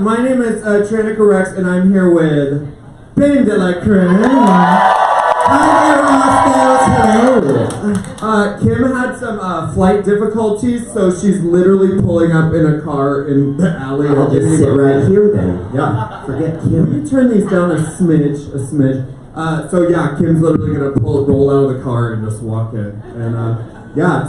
My name is Tranica Rex, and I'm here with BenDeLaCreme. Hi there, Roscoe. Kim had some flight difficulties, so she's literally pulling up in a car in the alley. I'll just sit right here then. Yeah, forget Kim. Can you turn these down a smidge? So yeah, Kim's literally gonna roll out of the car and just walk in. And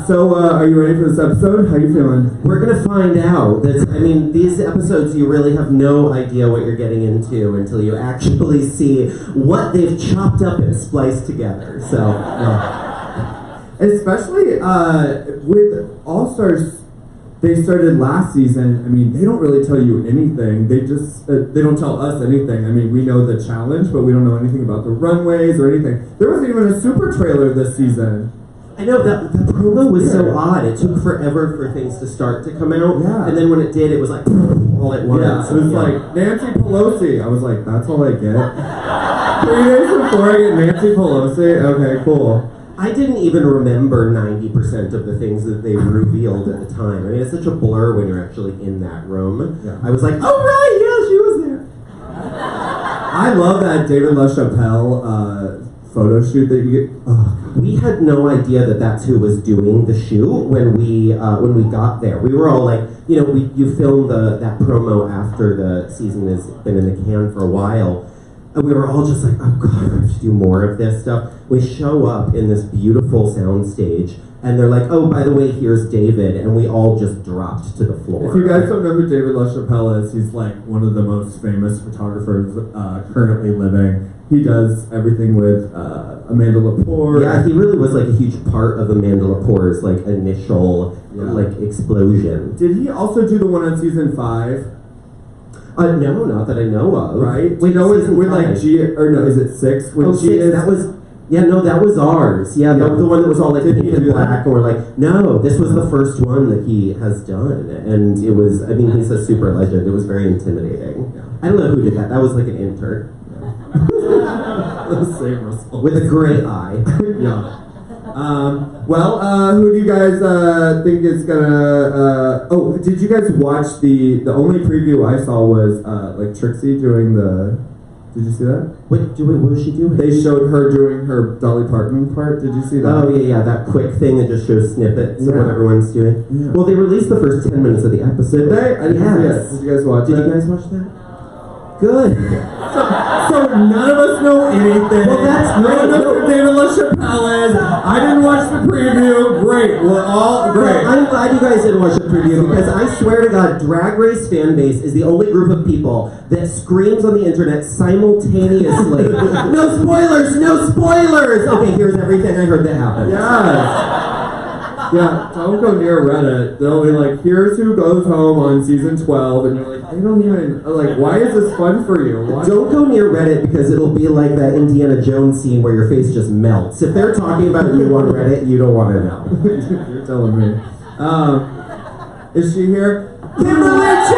so are you ready for this episode? How you feeling? We're gonna find out. These episodes, you really have no idea what you're getting into until you actually see what they've chopped up and spliced together. So, especially with All Stars, they started last season. I mean, they don't really tell you anything. They just they don't tell us anything. I mean, we know the challenge, but we don't know anything about the runways or anything. There wasn't even a super trailer this season. I know that the promo was so odd. It took forever for things to start to come out, and then when it did, it was like all at once. Yeah, it was like Nancy Pelosi. I was like, that's all I get. 3 days before I get Nancy Pelosi. Okay, cool. I didn't even remember 90% of the things that they revealed at the time. I mean, it's such a blur when you're actually in that room. Yeah. I was like, oh right, yeah, she was there. I love that David LaChapelle photo shoot that you get. Oh. We had no idea that that's who was doing the shoot when we got there. We were all like, you filmed that promo after the season has been in the can for a while, and we were all just like, oh god, we have to do more of this stuff. We show up in this beautiful sound stage, and they're like, oh, by the way, here's David, and we all just dropped to the floor. If you guys don't know who David LaChapelle is, he's like one of the most famous photographers currently living. He does everything with Amanda Lepore. Yeah, he really was like a huge part of Amanda Lepore's like initial explosion. Did he also do the one on season 5? No, not that I know of. Right? Wait, no, with like is it 6? When 6, that was ours. Yeah, the one that was all like pink and black, or like, no, this was the first one that he has done, and it was, he's a super legend. It was very intimidating. Yeah. I don't know who did that. That was like an intern. The same result. With a great eye. Yeah. Who do you guys think is gonna? Did you guys watch the only preview I saw was like Trixie doing the? Did you see that? What was she doing? They showed her doing her Dolly Parton part. Did you see that? Oh yeah, that quick thing that just shows snippets of what everyone's doing. Yeah. Well, they released the first 10 minutes of the episode. Did they? I didn't see it. Did you guys watch it? Did you guys watch that? Good. So none of us know anything. Well, that's great. None of us know who David LaChapelle is. I didn't watch the preview. Great. We're all great. I'm glad you guys didn't watch the preview, because I swear to God, Drag Race fan base is the only group of people that screams on the internet simultaneously. No spoilers! No spoilers! Okay, here's everything I heard that happened. Yes. Yeah, don't go near Reddit. They'll be like, here's who goes home on season 12, and you're like, I don't even, like, why is this fun for you? Why? Don't go near Reddit, because it'll be like that Indiana Jones scene where your face just melts. If they're talking about you on Reddit, you don't want to know. You're telling me. Is she here? Kim Chi!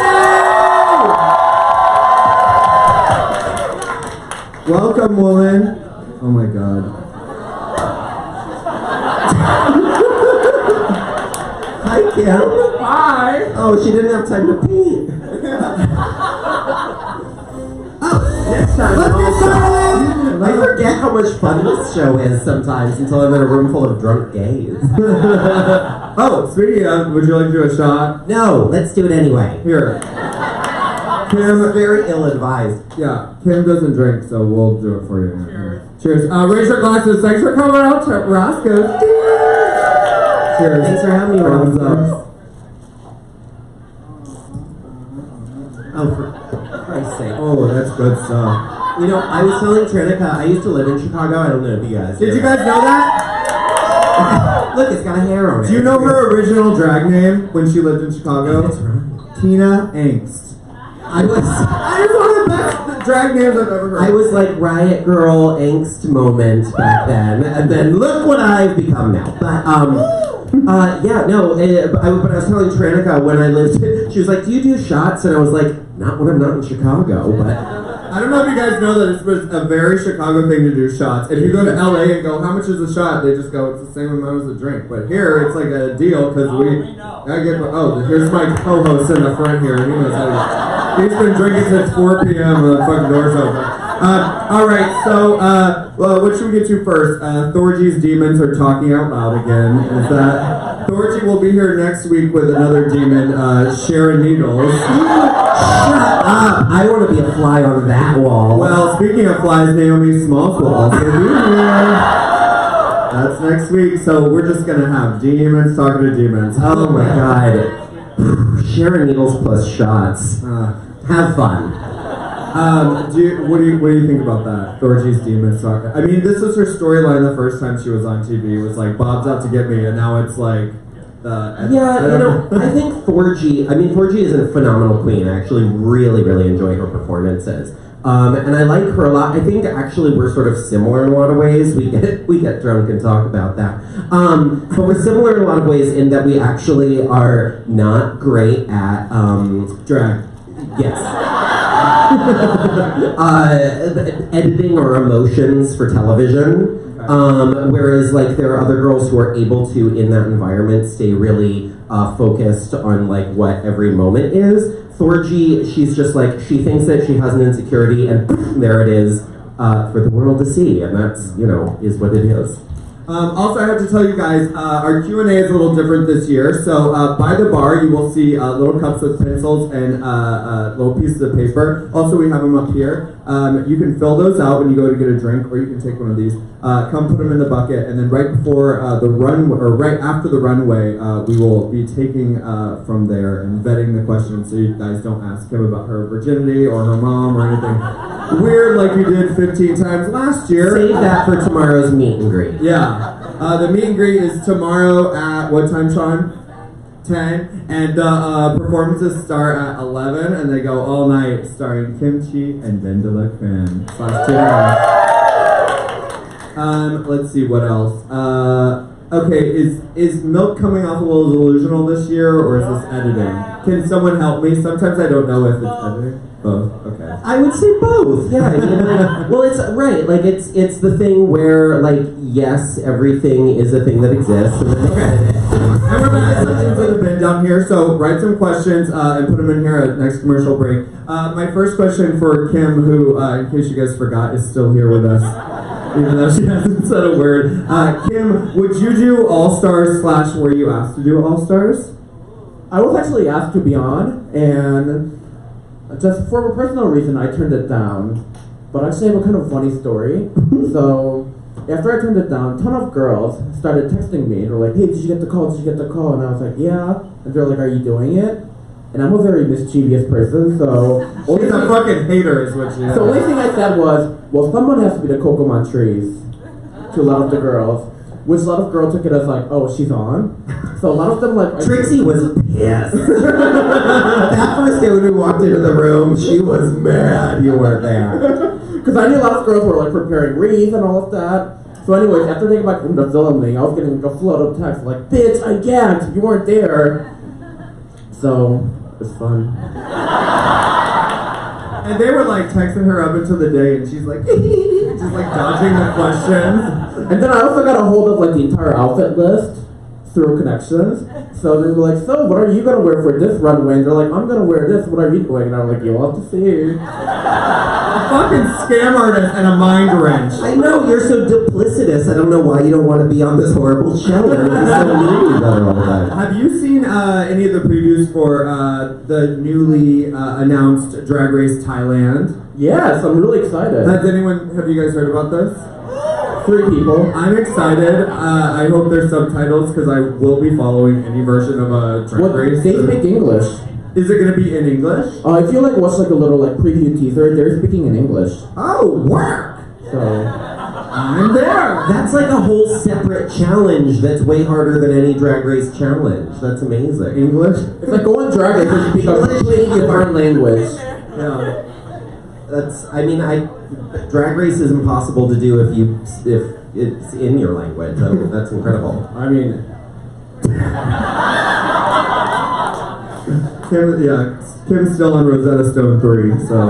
Welcome, woman. Oh my god. Hi, Kim. Hi. Oh, she didn't have time to pee. Next time. Let's get started. I forget how much fun this show is sometimes until I'm in a room full of drunk gays. Speaking of, would you like to do a shot? No, let's do it anyway. Here. Kim is very ill-advised. Yeah, Kim doesn't drink, so we'll do it for you. Cheers. Cheers. Raise your glasses. Thanks for coming out to Roscoe's. Cheers. Thanks for having me, Roscoe. Oh, for Christ's sake. Oh, that's good stuff. I was telling Tranica, I used to live in Chicago. I don't know if you guys Did you guys know that? Look, it's got a hair on it. Do you know her original drag name when she lived in Chicago? That's right. Tina Angst. I was one of the best drag names I've ever heard. I was like Riot Girl Angst moment back then, and then look what I've become now. But but I was telling Tranica when I lived. She was like, "Do you do shots?" And I was like, "Not when I'm not in Chicago." But I don't know if you guys know that it's a very Chicago thing to do shots. If you go to LA and go, how much is a shot? They just go, it's the same amount as a drink. But here, it's like a deal because here's my co-host in the front here. He knows how to. He's been drinking since 4 p.m. when the fucking door's open. All right, so well, what should we get to first? Thorgy's demons are talking out loud again. Is that Thorgy will be here next week with another demon, Sharon Needles. Shut up! I want to be a fly on that wall. Well, speaking of flies, Naomi Smalls will also be here. That's next week, so we're just gonna have demons talking to demons. Oh my god. Sharon Needles plus shots. Have fun. What do you think about that? Thorgy's demons talking. I mean, this was her storyline the first time she was on TV. It was like, Bob's out to get me, and now it's like, I think Thorgy is a phenomenal queen. I actually really, really enjoy her performances. And I like her a lot. I think actually we're sort of similar in a lot of ways. We get drunk and talk about that. But we're similar in a lot of ways in that we actually are not great at drag. Yes. Editing our emotions for television. Whereas like there are other girls who are able to in that environment stay really focused on like what every moment is. Thorgy, she's just like, she thinks that she has an insecurity and there it is for the world to see, and that's, is what it is. Also, I have to tell you guys, our Q&A is a little different this year. So by the bar, you will see little cups with pencils and little pieces of paper. Also, we have them up here. You can fill those out when you go to get a drink, or you can take one of these. Come put them in the bucket, and then right before the run, or right after the runway, we will be taking from there and vetting the questions, so you guys don't ask him about her virginity or her mom or anything weird like you did 15 times last year. Save that for tomorrow's meet and greet. Yeah. The meet and greet is tomorrow at what time, Sean? 10. And the performances start at 11 and they go all night, starring Kim Chi and BenDeLaCreme / let's see what else. Okay, is Milk coming off a little delusional this year, or is this editing? Can someone help me? Sometimes I don't know if it's editing. Both. Okay. I would say both. Yeah. I mean, well, it's right. Like it's the thing where yes, everything is a thing that exists. And we're back for the bin down here. So write some questions and put them in here at next commercial break. My first question for Kim, who, in case you guys forgot, is still here with us. Even though she hasn't said a word. Kim, would you do All-Stars / were you asked to do All-Stars? I was actually asked to be on, and just for a personal reason, I turned it down. But actually, I have a kind of funny story. So, after I turned it down, a ton of girls started texting me. They're like, hey, did you get the call? Did you get the call? And I was like, yeah. And they're like, are you doing it? And I'm a very mischievous person, so... She's a fucking hater is what she is. So the only thing I said was, well, someone has to be the Coco Montrese to a lot of the girls. Which a lot of girls took it as like, oh, she's on. So a lot of them like... Trixie was pissed. That first day when we walked into the room, she was mad you weren't there. Because I knew a lot of girls were like preparing wreaths and all of that. So anyways, after they came back from the filming, I was getting like a flood of texts like, bitch, I gagged, you weren't there. So, it was fun. And they were like texting her up until the day, and she's like, just like dodging the questions. And then I also got a hold of like the entire outfit list through connections. So they were like, so what are you gonna wear for this runway? And they're like, I'm gonna wear this, what are you doing? And I'm like, you'll have to see. A fucking scam artist and a mind wrench. I know, you're so duplicitous. I don't know why you don't want to be on this horrible show. You're so mean about it all the time. Have you seen any of the previews for the newly announced Drag Race Thailand? Yes, I'm really excited. Have you guys heard about this? 3 people. I'm excited. I hope there's subtitles because I will be following any version of a Drag Race. They speak English. Is it going to be in English? If you watch a little preview teaser, they're speaking in English. Oh, work! So I'm there. That's like a whole separate challenge that's way harder than any Drag Race challenge. That's amazing. English? It's like go on Drag Race and speak a completely different language. Yeah. Drag Race is impossible to do if it's in your language. That's incredible. I mean, Kim's still on Rosetta Stone 3, so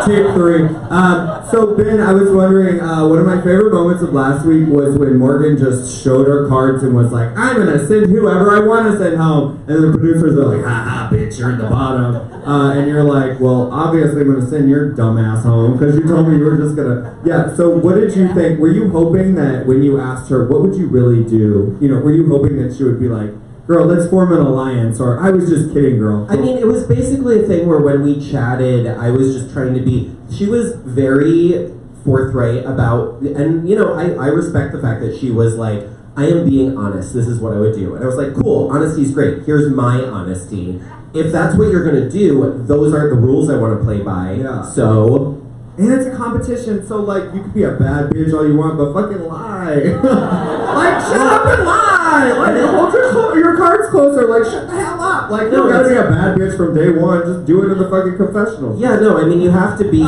tape 3. So Ben, I was wondering, one of my favorite moments of last week was when Morgan just showed her cards and was like, I'm gonna send whoever I want to send home, and the producers are like, ha ha, bitch, bitch, you're in the bottom. And you're like, well, obviously I'm gonna send your dumb ass home because you told me you were just gonna. Yeah. So what did you think? Were you hoping that when you asked her, what would you really do? You know, were you hoping that she would be like, girl, let's form an alliance, or I was just kidding, girl? I mean, it was basically a thing where when we chatted, I was just trying to be. She was very forthright about, and you know, I respect the fact that she was like, I am being honest. This is what I would do. And I was like, cool, honesty's great. Here's my honesty. If that's what you're gonna do, those aren't the rules I want to play by. Yeah. So. And it's a competition, so like you could be a bad bitch all you want, but fucking lie. Like shut up and lie. Like hold your cards closer. Like shut the hell up. Like no, you gotta be a bad bitch from day one. Just do it in the fucking confessional. Yeah, no, I mean you have to be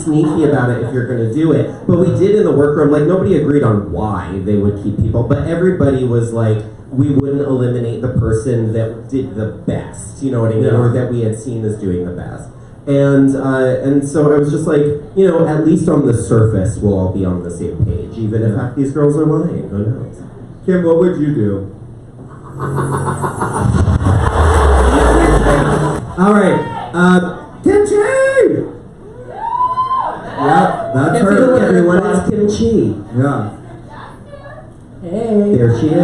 sneaky about it if you're gonna do it. But we did in the workroom. Like nobody agreed on why they would keep people, but everybody was like, we wouldn't eliminate the person that did the best. You know what I mean? Yeah. Or that we had seen as doing the best. And so I was just like, you know, at least on the surface, we'll all be on the same page, even if half these girls are lying. Who knows? Kim, what would you do? All right, Kim Chi. Yeah, that's her. Hello, everyone. It's Kim Chi. Yeah. Hey. There she is.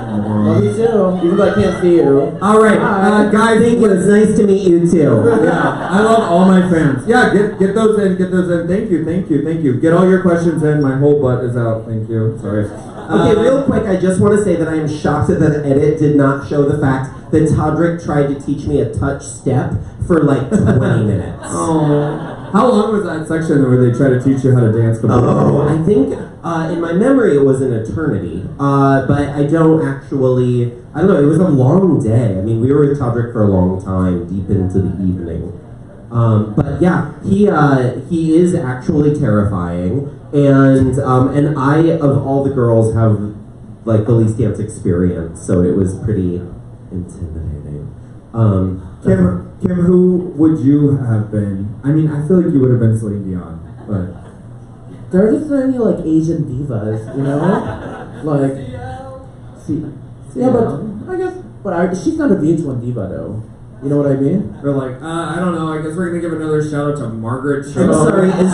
Love you too. Even though I can't see you. All right, guys. Thank you. It's nice to meet you too. Yeah, I love all my fans. Yeah, get those in, get those in. Thank you. Get all your questions in. My whole butt is out. Thank you. Sorry. Okay, real quick, I just want to say that I am shocked that the edit did not show the fact that Todrick tried to teach me a touch step for like 20 minutes. Oh. How long was that section where they try to teach you how to dance? Oh, I think in my memory it was an eternity, but I don't know, it was a long day. I mean, we were with Todrick for a long time, deep into the evening. But yeah, he is actually terrifying, and I, of all the girls, have like the least dance experience, so it was pretty intimidating. Kim, who would you have been? I mean, I feel like you would have been Celine Dion, but There are just so many like Asian divas, you know? Like, yeah, but I guess, she's not a VH1 diva though. You know what I mean? they're like, I don't know. I guess we're gonna give another shout out to Margaret Cho. I'm sorry, is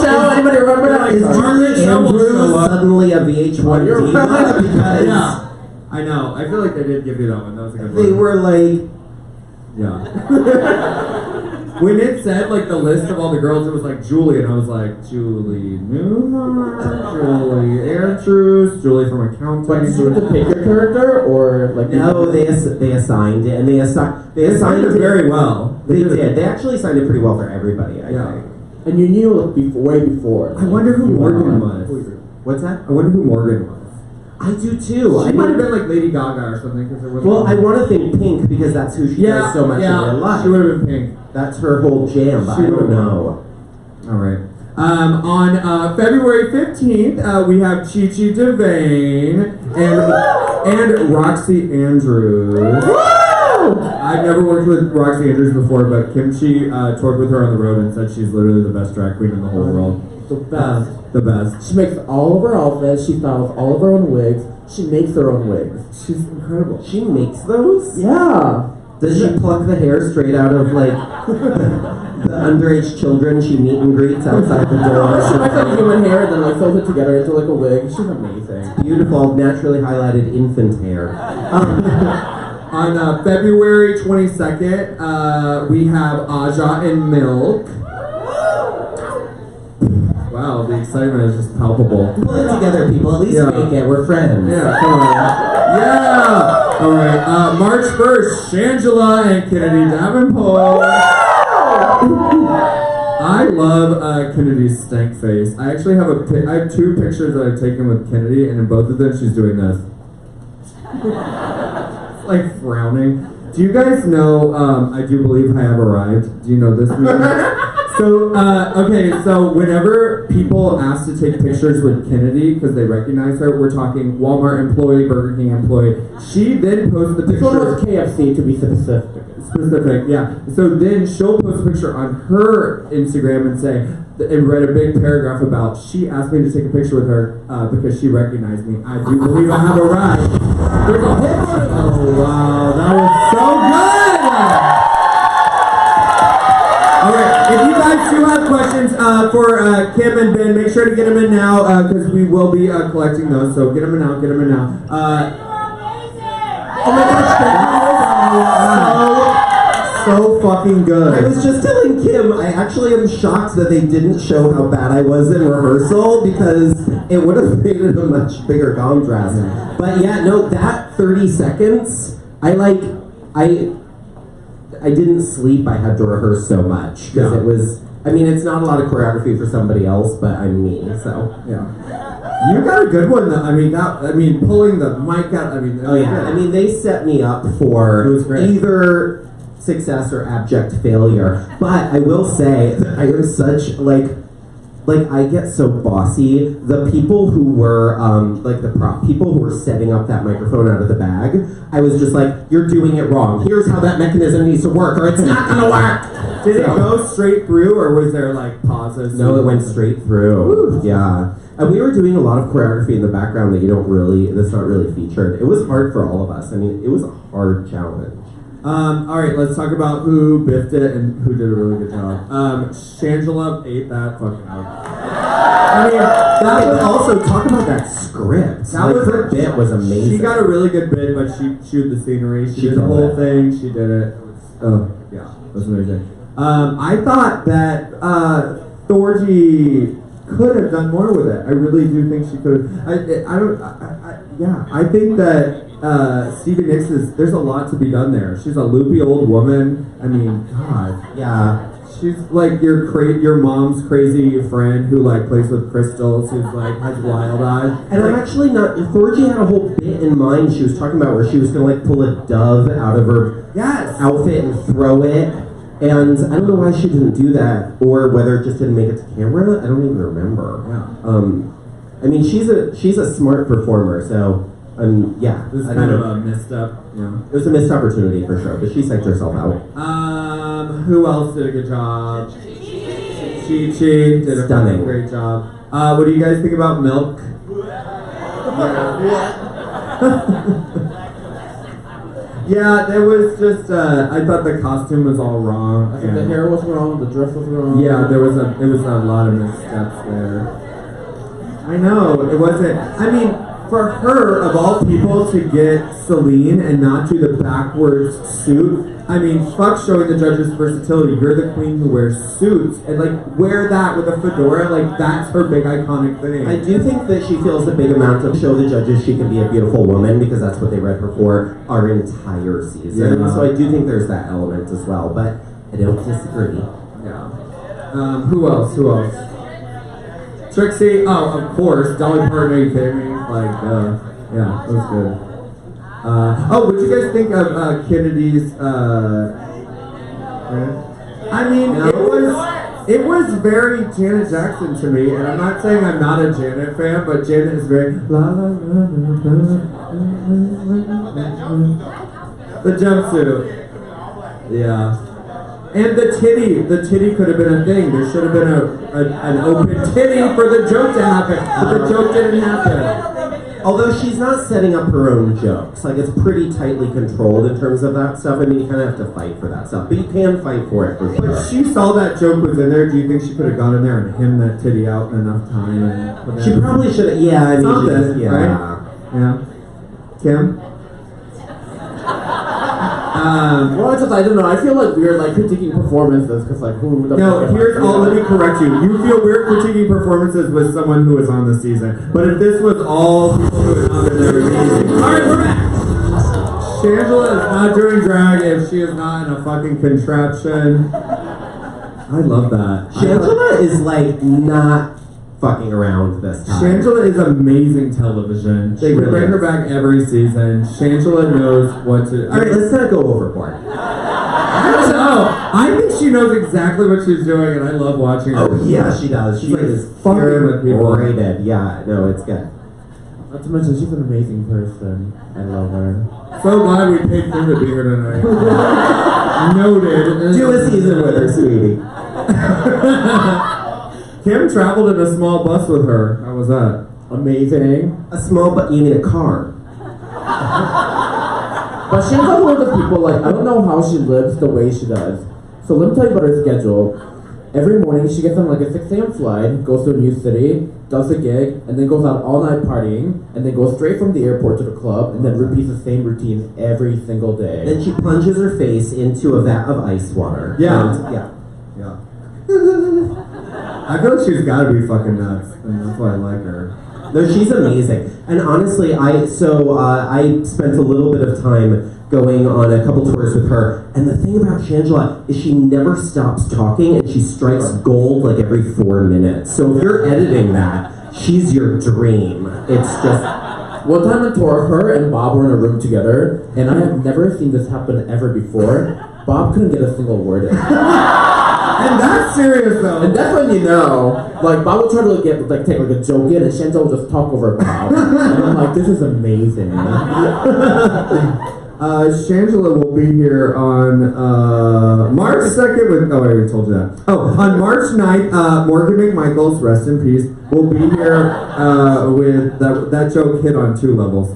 Show, anybody remember that? Is Margaret Cho Andrew suddenly a VH1 You're diva? right. Because Yeah, I know. I feel like they did give you that one. That was a good one. they were like, Yeah. When it said like the list of all the girls, it was like Julie, and I was like, Julie Newmar, Julie Andrews, Julie from accounting. But did you have to pick your character or like? no, they assigned it, and they assigned it very well. They did. They actually signed it pretty well for everybody, I Yeah. think. And you knew it way before. I wonder who You went Morgan on. was. What's that? I wonder who Morgan was. I do too. She might have been like Lady Gaga or something. Cause there was Well, I want to think Pink because that's who she does so much in real life. She would have been Pink. That's her whole jam, but She I don't would've know. All right. On February 15th, we have Chi Chi DeVane and Roxy Andrews. I've never worked with Roxy Andrews before, but Kim Chi toured with her on the road and said she's literally the best drag queen in the whole world. The best. The best. She makes all of her outfits. She styles all of her own wigs. She makes her own wigs. She's incredible. She makes those? Yeah. Does she pluck the hair straight out of like the underage children she meet and greets outside the door? She makes like human hair and then like sews it together into like a wig. She's amazing. Beautiful, naturally highlighted infant hair. On February 22nd, we have Aja and Milk. Wow, the excitement is just palpable. Pull it together, people. At least make it. We're friends. Yeah, come on. Yeah! Alright, March 1st, Shangela and Kennedy Davenport. I love Kennedy's stank face. I actually have I have two pictures that I've taken with Kennedy, and in both of them she's doing this. Like frowning. Do you guys know, I do believe I have arrived? Do you know this movie? So, so whenever people ask to take pictures with Kennedy because they recognize her, we're talking Walmart employee, Burger King employee. She then posts the This one picture. was KFC to be specific. Specific, yeah. So then she'll post a picture on her Instagram and say, and write a big paragraph about, she asked me to take a picture with her because she recognized me. I do believe I have arrived. There's a whole. Oh wow, that was so good! do have questions for Kim and Ben. Make sure to get them in now because we will be collecting those. So get them in now. Get them in now. Oh my gosh! So fucking good. I was just telling Kim, I actually am shocked that they didn't show how bad I was in rehearsal because it would have made it a much bigger contrast. Yeah. But yeah, no, that 30 seconds, I didn't sleep. I had to rehearse so much because it was. I mean, it's not a lot of choreography for somebody else, but I'm me, so yeah. You got a good one. Though. I mean, pulling the mic out. I mean, oh yeah. Good. I mean, they set me up for either success or abject failure. But I will say that I am such like I get so bossy. The people who were the prop people who were setting up that microphone out of the bag, I was just like, you're doing it wrong. Here's how that mechanism needs to work, or it's not gonna work. Did it go straight through, or was there like pauses? No, it went straight through. Woo. Yeah. And we were doing a lot of choreography in the background that's not really featured. It was hard for all of us. I mean, it was a hard challenge. All right, let's talk about who biffed it and who did a really good job. Shangela ate that fucking up. I mean, that was also, talk about that script. Her bit was amazing. She got a really good bit, but she chewed the scenery. She did the whole thing. She did it. Yeah, it was amazing. I thought that Thorgy could have done more with it. I really do think she could have. I think that Stevie Nicks there's a lot to be done there. She's a loopy old woman. I mean, God. Yeah. She's like your mom's crazy friend who like plays with crystals, who's like has wild eyes. And I'm actually not. Thorgy had a whole bit in mind. She was talking about where she was gonna like pull a dove out of her outfit and throw it. And I don't know why she didn't do that, or whether it just didn't make it to camera. I don't even remember. Yeah. I mean, she's a smart performer, so yeah. This is kind of a missed up. Yeah. It was a missed opportunity for sure, but she psyched herself out. Who else did a good job? Chi did a fucking great job. What do you guys think about Milk? Yeah, there was just, I thought the costume was all wrong. I think the hair was wrong, the dress was wrong. Yeah, it was a lot of missteps there. I know, it wasn't, I mean, for her, of all people, to get Celine and not do the backwards suit, I mean, fuck showing the judges versatility. You're the queen who wears suits, and like, wear that with a fedora, like, that's her big iconic thing. I do think that she feels a big amount to show the judges she can be a beautiful woman, because that's what they read her for our entire season. Yeah. So I do think there's that element as well, but I don't disagree. Yeah. Who else? Trixie, oh, of course. Dolly Parton, are you kidding me? Like, yeah, that was good. What do you guys think of Kennedy's, I mean, it was very Janet Jackson to me, and I'm not saying I'm not a Janet fan, but Janet is very la la la la la. The jumpsuit. Yeah. And the titty could have been a thing. There should have been an open titty for the joke to happen, but the joke didn't happen. Although she's not setting up her own jokes. Like, it's pretty tightly controlled in terms of that stuff. I mean, you kind of have to fight for that stuff, but you can fight for it for sure. But she saw that joke was in there. Do you think she could have gone in there and hemmed that titty out in enough time? And she probably should have. Yeah, I mean, something, right? Yeah. Kim? Well, I don't know. I feel like we're like critiquing performances because like who the no, let me correct you. You feel we're critiquing performances with someone who was on the season. But if this was all people who was on the season. Alright, we're back! Shangela is not doing drag if she is not in a fucking contraption. I love that. Shangela is like not fucking around this time. Shangela is amazing television. They really bring her back every season. Shangela knows what to. Alright, let's not go overboard. I don't know. I think she knows exactly what she's doing, and I love watching her. Oh yeah, she does. She is fucking with people. Rated. Yeah, no, it's good. Not to mention, she's an amazing person. I love her. So glad we paid him to be here tonight. Noted. Do a season with her, sweetie. Kim traveled in a small bus with her. How was that? Amazing. A small, but you mean a car? But she's like one of the people, like, I don't know how she lives the way she does. So let me tell you about her schedule. every morning she gets on like a 6 a.m. flight, goes to a new city, does a gig, and then goes out all night partying, and then goes straight from the airport to the club, and then repeats the same routine every single day. Then she plunges her face into a vat of ice water. Yeah. Yeah. I feel like she's gotta be fucking nuts, and that's why I like her. No, she's amazing. And honestly, I spent a little bit of time going on a couple tours with her, and the thing about Shangela is she never stops talking, and she strikes gold like every 4 minutes. So if you're editing that, she's your dream. It's just... One time on tour, her and Bob were in a room together, and I have never seen this happen ever before. Bob couldn't get a single word in. And that's serious though. And that's when you know, like Bob would try to take like a joke in, and Shangela would just talk over Bob. And I'm like, this is amazing. Shangela will be here on March 2nd with, oh, I already told you that. Oh, on March 9th, Morgan McMichaels, rest in peace, will be here with, that joke hit on 2 levels.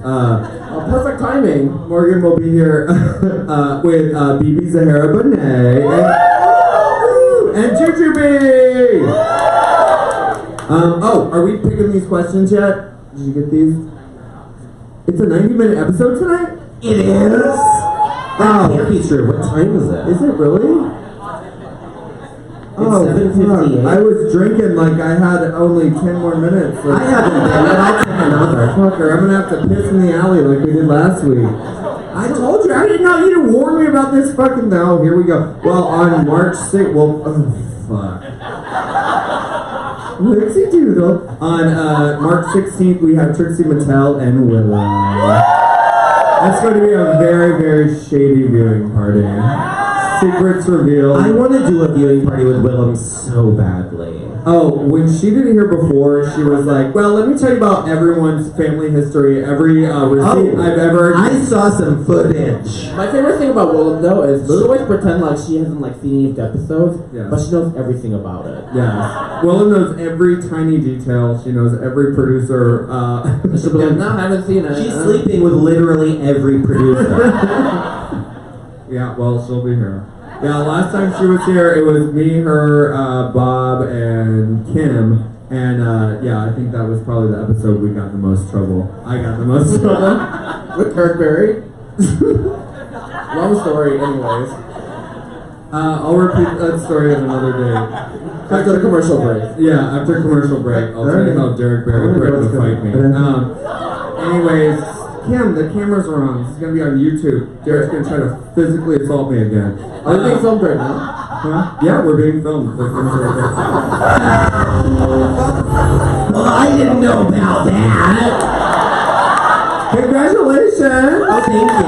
Perfect timing. Morgan will be here with BB Zahara Bonet and Jujubee! Oh, are we picking these questions yet? Did you get these? It's a 90-minute episode tonight? It is? That can't be true. What time is it? Is it really? It's 7:58. I was drinking like I had only 10 more minutes. I haven't been, and I'll take another. Fucker, I'm gonna have to piss in the alley like we did last week. I told you, I did not need to warn me about this fucking... No, here we go. Well, on March 6th, well, oh, fuck. Lexi Doodle. On March 16th, we have Trixie Mattel and Willow. That's going to be a very, very shady viewing party. Secrets revealed. I want to do a viewing party with Willem so badly. Oh, when she did it here before, she was like, well, let me tell you about everyone's family history, every receipt I've ever... I saw some footage. My favorite thing about Willem, though, is Lily always pretend like she hasn't like seen any of the episodes, Yeah. but she knows everything about it. Yeah. Willem knows every tiny detail. She knows every producer. She'll be like, no, I haven't seen it. She's sleeping with literally every producer. Yeah, well, she'll be here. Yeah, last time she was here, it was me, her, Bob, and Kim. And, yeah, I think that was probably the episode we got the most trouble. I got the most trouble. With Kirk Berry. Long story, anyways. I'll repeat that story in another day. After the commercial break. Yeah, after commercial break, I'll tell you how Derek Barry threatened to fight me. Anyways, Kim, the cameras are on. This is gonna be on YouTube. Derek's gonna try to physically assault me again. Are we being filmed right now? Huh? Yeah, we're being filmed. The cameras are right Well, I didn't know about that. there. Congratulations! Oh, thank you.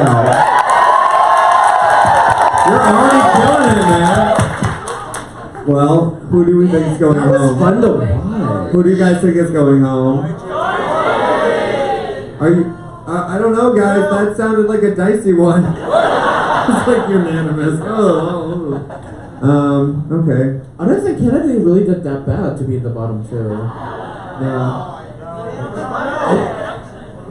You're already killing it, man. Well, who do we think is going That was home? fun to watch. Who do you guys think is going home? Are you? I don't know, guys. That sounded like a dicey one. It's like unanimous. Oh. Okay. I don't think Kennedy really did that bad to be at the bottom two. Yeah.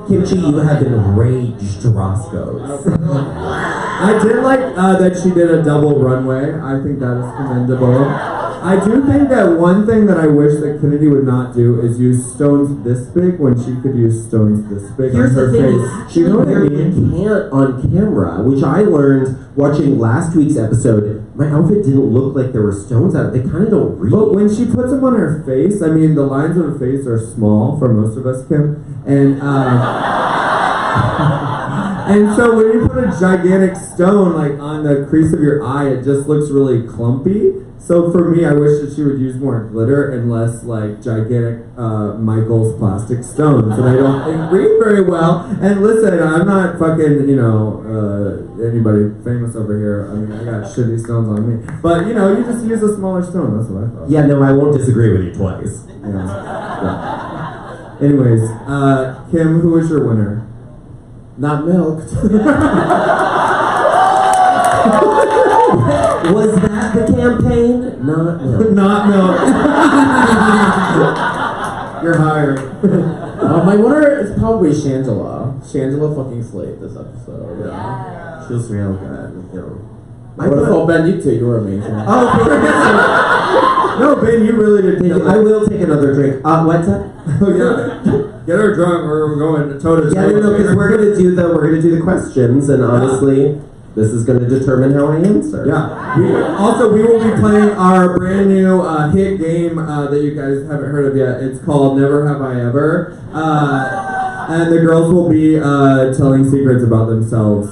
Kim Chi, you have been raged Roscoe's. I did like that she did a double runway. I think that is commendable. I do think that one thing that I wish that Kennedy would not do is use stones this big when she could use stones this big Here's on her the thing, face. she You know what I apparently mean? can't on camera, which I learned watching last week's episode. My outfit didn't look like there were stones on it. They kind of don't read. But when she puts them on her face, I mean, the lines of her face are small for most of us, Kim. And, and so when you put a gigantic stone, like, on the crease of your eye, it just looks really clumpy. So for me, I wish that she would use more glitter and less, like, gigantic Michael's plastic stones that I don't think read very well. And listen, I'm not fucking, anybody famous over here. I mean, I got shitty stones on me. But, you just use a smaller stone. That's what I thought. Yeah, no, I won't disagree with you twice. Yeah. Anyways, Kim, who is your winner? Not milked. Was that the campaign? Not no. Not milk. You're hired. My winner is probably Shangela. Shangela fucking slayed this episode. She was real good. I would have called Ben, you too. You were amazing. Oh, No, Ben, you really didn't. I will take another drink. What's that? Oh yeah. Get her drunk, or we're going toe to toe. Yeah, no, because we're gonna do the questions, and honestly, this is gonna determine how I answer. Yeah. We will be playing our brand new hit game that you guys haven't heard of yet. It's called Never Have I Ever, and the girls will be telling secrets about themselves.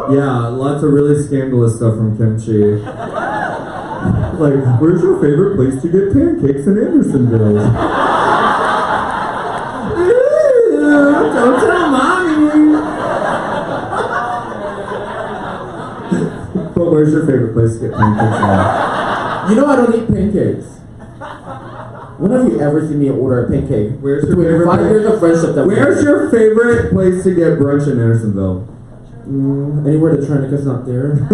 Yeah, lots of really scandalous stuff from Kim Chi. Like, where's your favorite place to get pancakes in Andersonville? Don't tell mommy. But where's your favorite place to get pancakes in? You know I don't eat pancakes. When have you ever seen me order a pancake? Where's your favorite 5 years of friendship that Where's your favorite place to get brunch in Andersonville? Anywhere the Trinica's not there.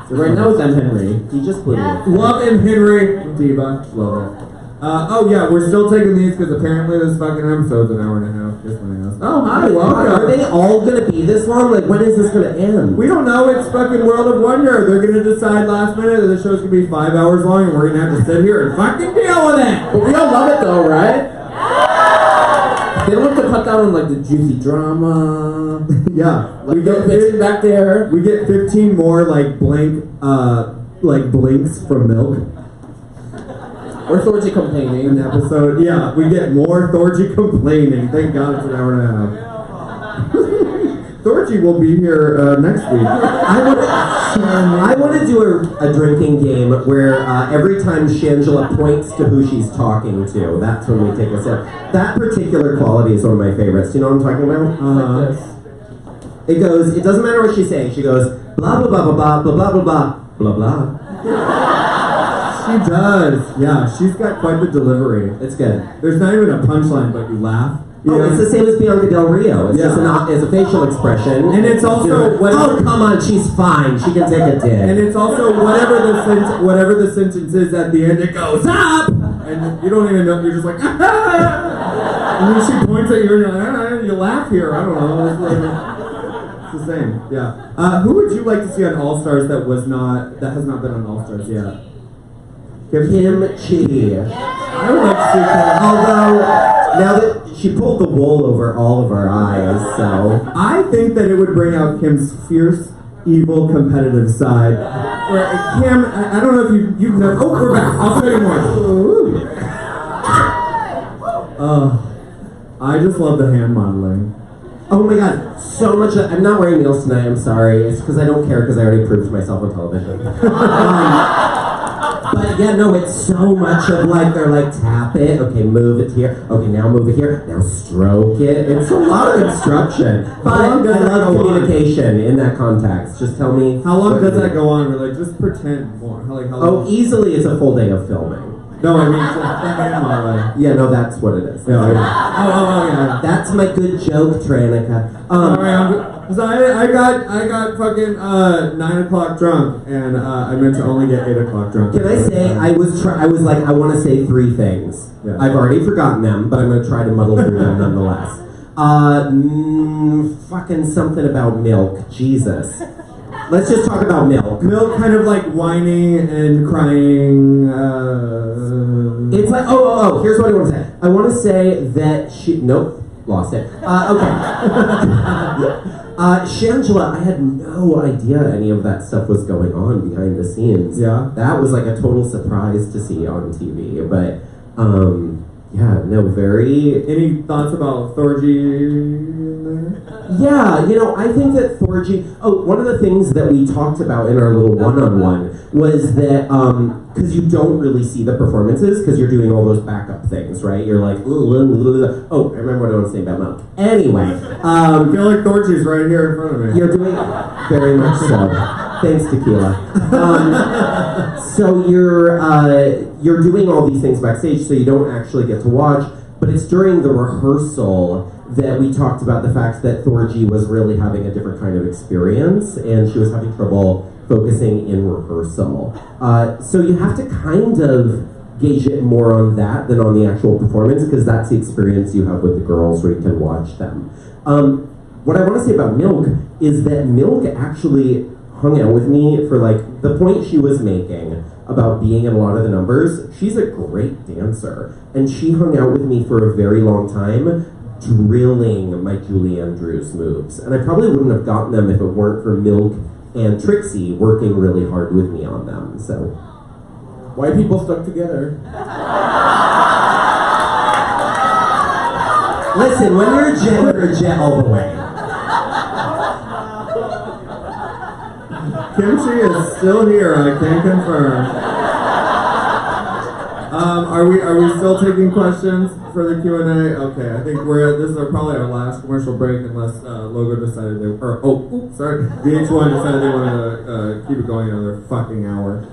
So right now it's M. Henry. He just blew me. Love and Henry Diva. Love it. Oh yeah, we're still taking these because apparently this fucking episode's an hour and a half. Just my ass. Oh hi, welcome. Are they all gonna be this long? Like, when is this gonna end? We don't know. It's fucking World of Wonder. They're gonna decide last minute that the show's gonna be 5 hours long, and we're gonna have to sit here and fucking deal with it. But we all love it though, right? They don't have to cut down on like the juicy drama. Yeah, Like, we get bitching back there. We get 15 more like blinks from Milk. Or Thorgy complaining. An episode. Yeah, we get more Thorgy complaining. Thank God it's an hour and a half. Thorgy will be here next week. I want to do a drinking game where every time Shangela points to who she's talking to, that's when we take a sip. That particular quality is one of my favorites. Do you know what I'm talking about? Like this. It goes, it doesn't matter what she's saying. She goes, blah, blah, blah, blah, blah, blah, blah, blah, blah, blah. She does. Yeah, she's got quite the delivery. It's good. There's not even a punchline, but you laugh. Oh, it's the same as Bianca Del Rio. It's just it's a facial expression. And it's also oh, come on, she's fine. She can take a dick. And it's also whatever the sentence is at the end, it goes up, and you don't even know. You're just like, ah! And then she points at you, and you're like, ah, you laugh here. I don't know. It's the same. Yeah. Who would you like to see on All Stars that has not been on All Stars yet? Kim Chi. I would like to see Kim. Although, now that she pulled the wool over all of our eyes, so... I think that it would bring out Kim's fierce, evil, competitive side. Where Kim, I don't know if you've never... Oh, we're back. I'll tell you more. I just love the hand modeling. Oh my god, so much... I'm not wearing nails tonight, I'm sorry. It's because I don't care because I already proved myself on television. But yeah, no, it's so much of like, they're like, tap it, okay, move it here, okay, now move it here, now stroke it. It's a lot of instruction. But I love communication in that context. Just tell me. How long does that go on? We're like, just pretend more. How long? Oh, easily it's a full day of filming. No, I mean, just hand modeling. Yeah, no, that's what it is. Yeah, yeah. That's my good joke, Tranica. Sorry, I got fucking 9 o'clock drunk, and I meant to only get 8 o'clock drunk. Can I say I was like, I want to say 3 things. Yeah. I've already forgotten them, but I'm gonna try to muddle through them nonetheless. Fucking something about milk. Jesus. Let's just talk about milk. Milk kind of like whining and crying. It's like, here's what I want to say. I want to say that nope, lost it. Okay. Shangela, I had no idea any of that stuff was going on behind the scenes. Yeah. That was like a total surprise to see on TV. But, yeah, no, very... Any thoughts about Thorgy? Yeah, I think that Thorgy... Oh, one of the things that we talked about in our little one-on-one was that, because you don't really see the performances, because you're doing all those backup things, right? You're like, oh, I remember what I want to say about milk. Anyway, I feel like Thorgy's right here in front of me. You're doing... Very much so. Thanks, tequila. So you're doing all these things backstage, so you don't actually get to watch, but it's during the rehearsal that we talked about the fact that Thorgy was really having a different kind of experience, and she was having trouble focusing in rehearsal. So you have to kind of gauge it more on that than on the actual performance, because that's the experience you have with the girls where you can watch them. What I want to say about Milk is that Milk actually hung out with me for like the point she was making about being in a lot of the numbers. She's a great dancer, and she hung out with me for a very long time, drilling my Julie Andrews moves. And I probably wouldn't have gotten them if it weren't for Milk and Trixie working really hard with me on them. So, White people stuck together. listen, when you're a jet, you're a jet all the way. Kim Chi is still here. I can confirm. Are we still taking questions for the Q&A? Okay, I think this is probably our last commercial break unless Logo decided VH1 decided they wanted to keep it going another fucking hour.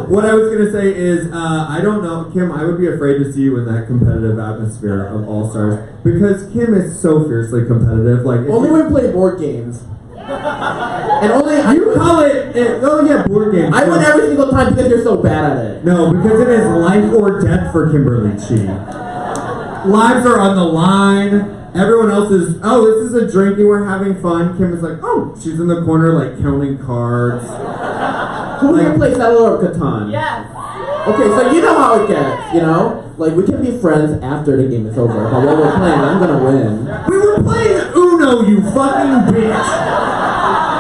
What I was gonna say is I don't know, Kim. I would be afraid to see you in that competitive atmosphere of All Stars because Kim is so fiercely competitive. Like Only when we play board games. And only you call it. Oh yeah, board games. I win every single time because you're so bad at it. No, because it is life or death for Kimberly Chi. Lives are on the line. Everyone else is, this is a drinking, we're having fun. Kim is like, she's in the corner like counting cards. Who can play Settle or Catan? Yes. Okay, so you know how it gets, you know? Like, we can be friends after the game is over, but while we're playing, I'm gonna win. We were playing Uno, you fucking bitch!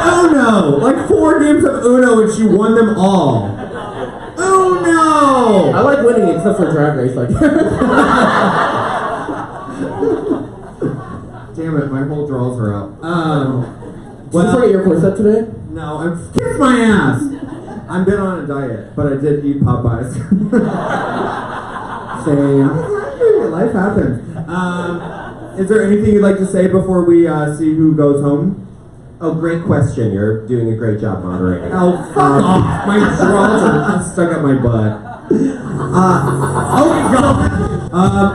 Uno! Like 4 games of Uno and she won them all. Uno! I like winning except for Drag Race, like. Damn it, my whole drawers are up. Did you forget your corset today? No, kiss my ass! I've been on a diet, but I did eat Popeyes. Same. Life happens. Is there anything you'd like to say before we see who goes home? Oh, great question. You're doing a great job moderating. Oh, fuck off. My drawers are stuck up my butt.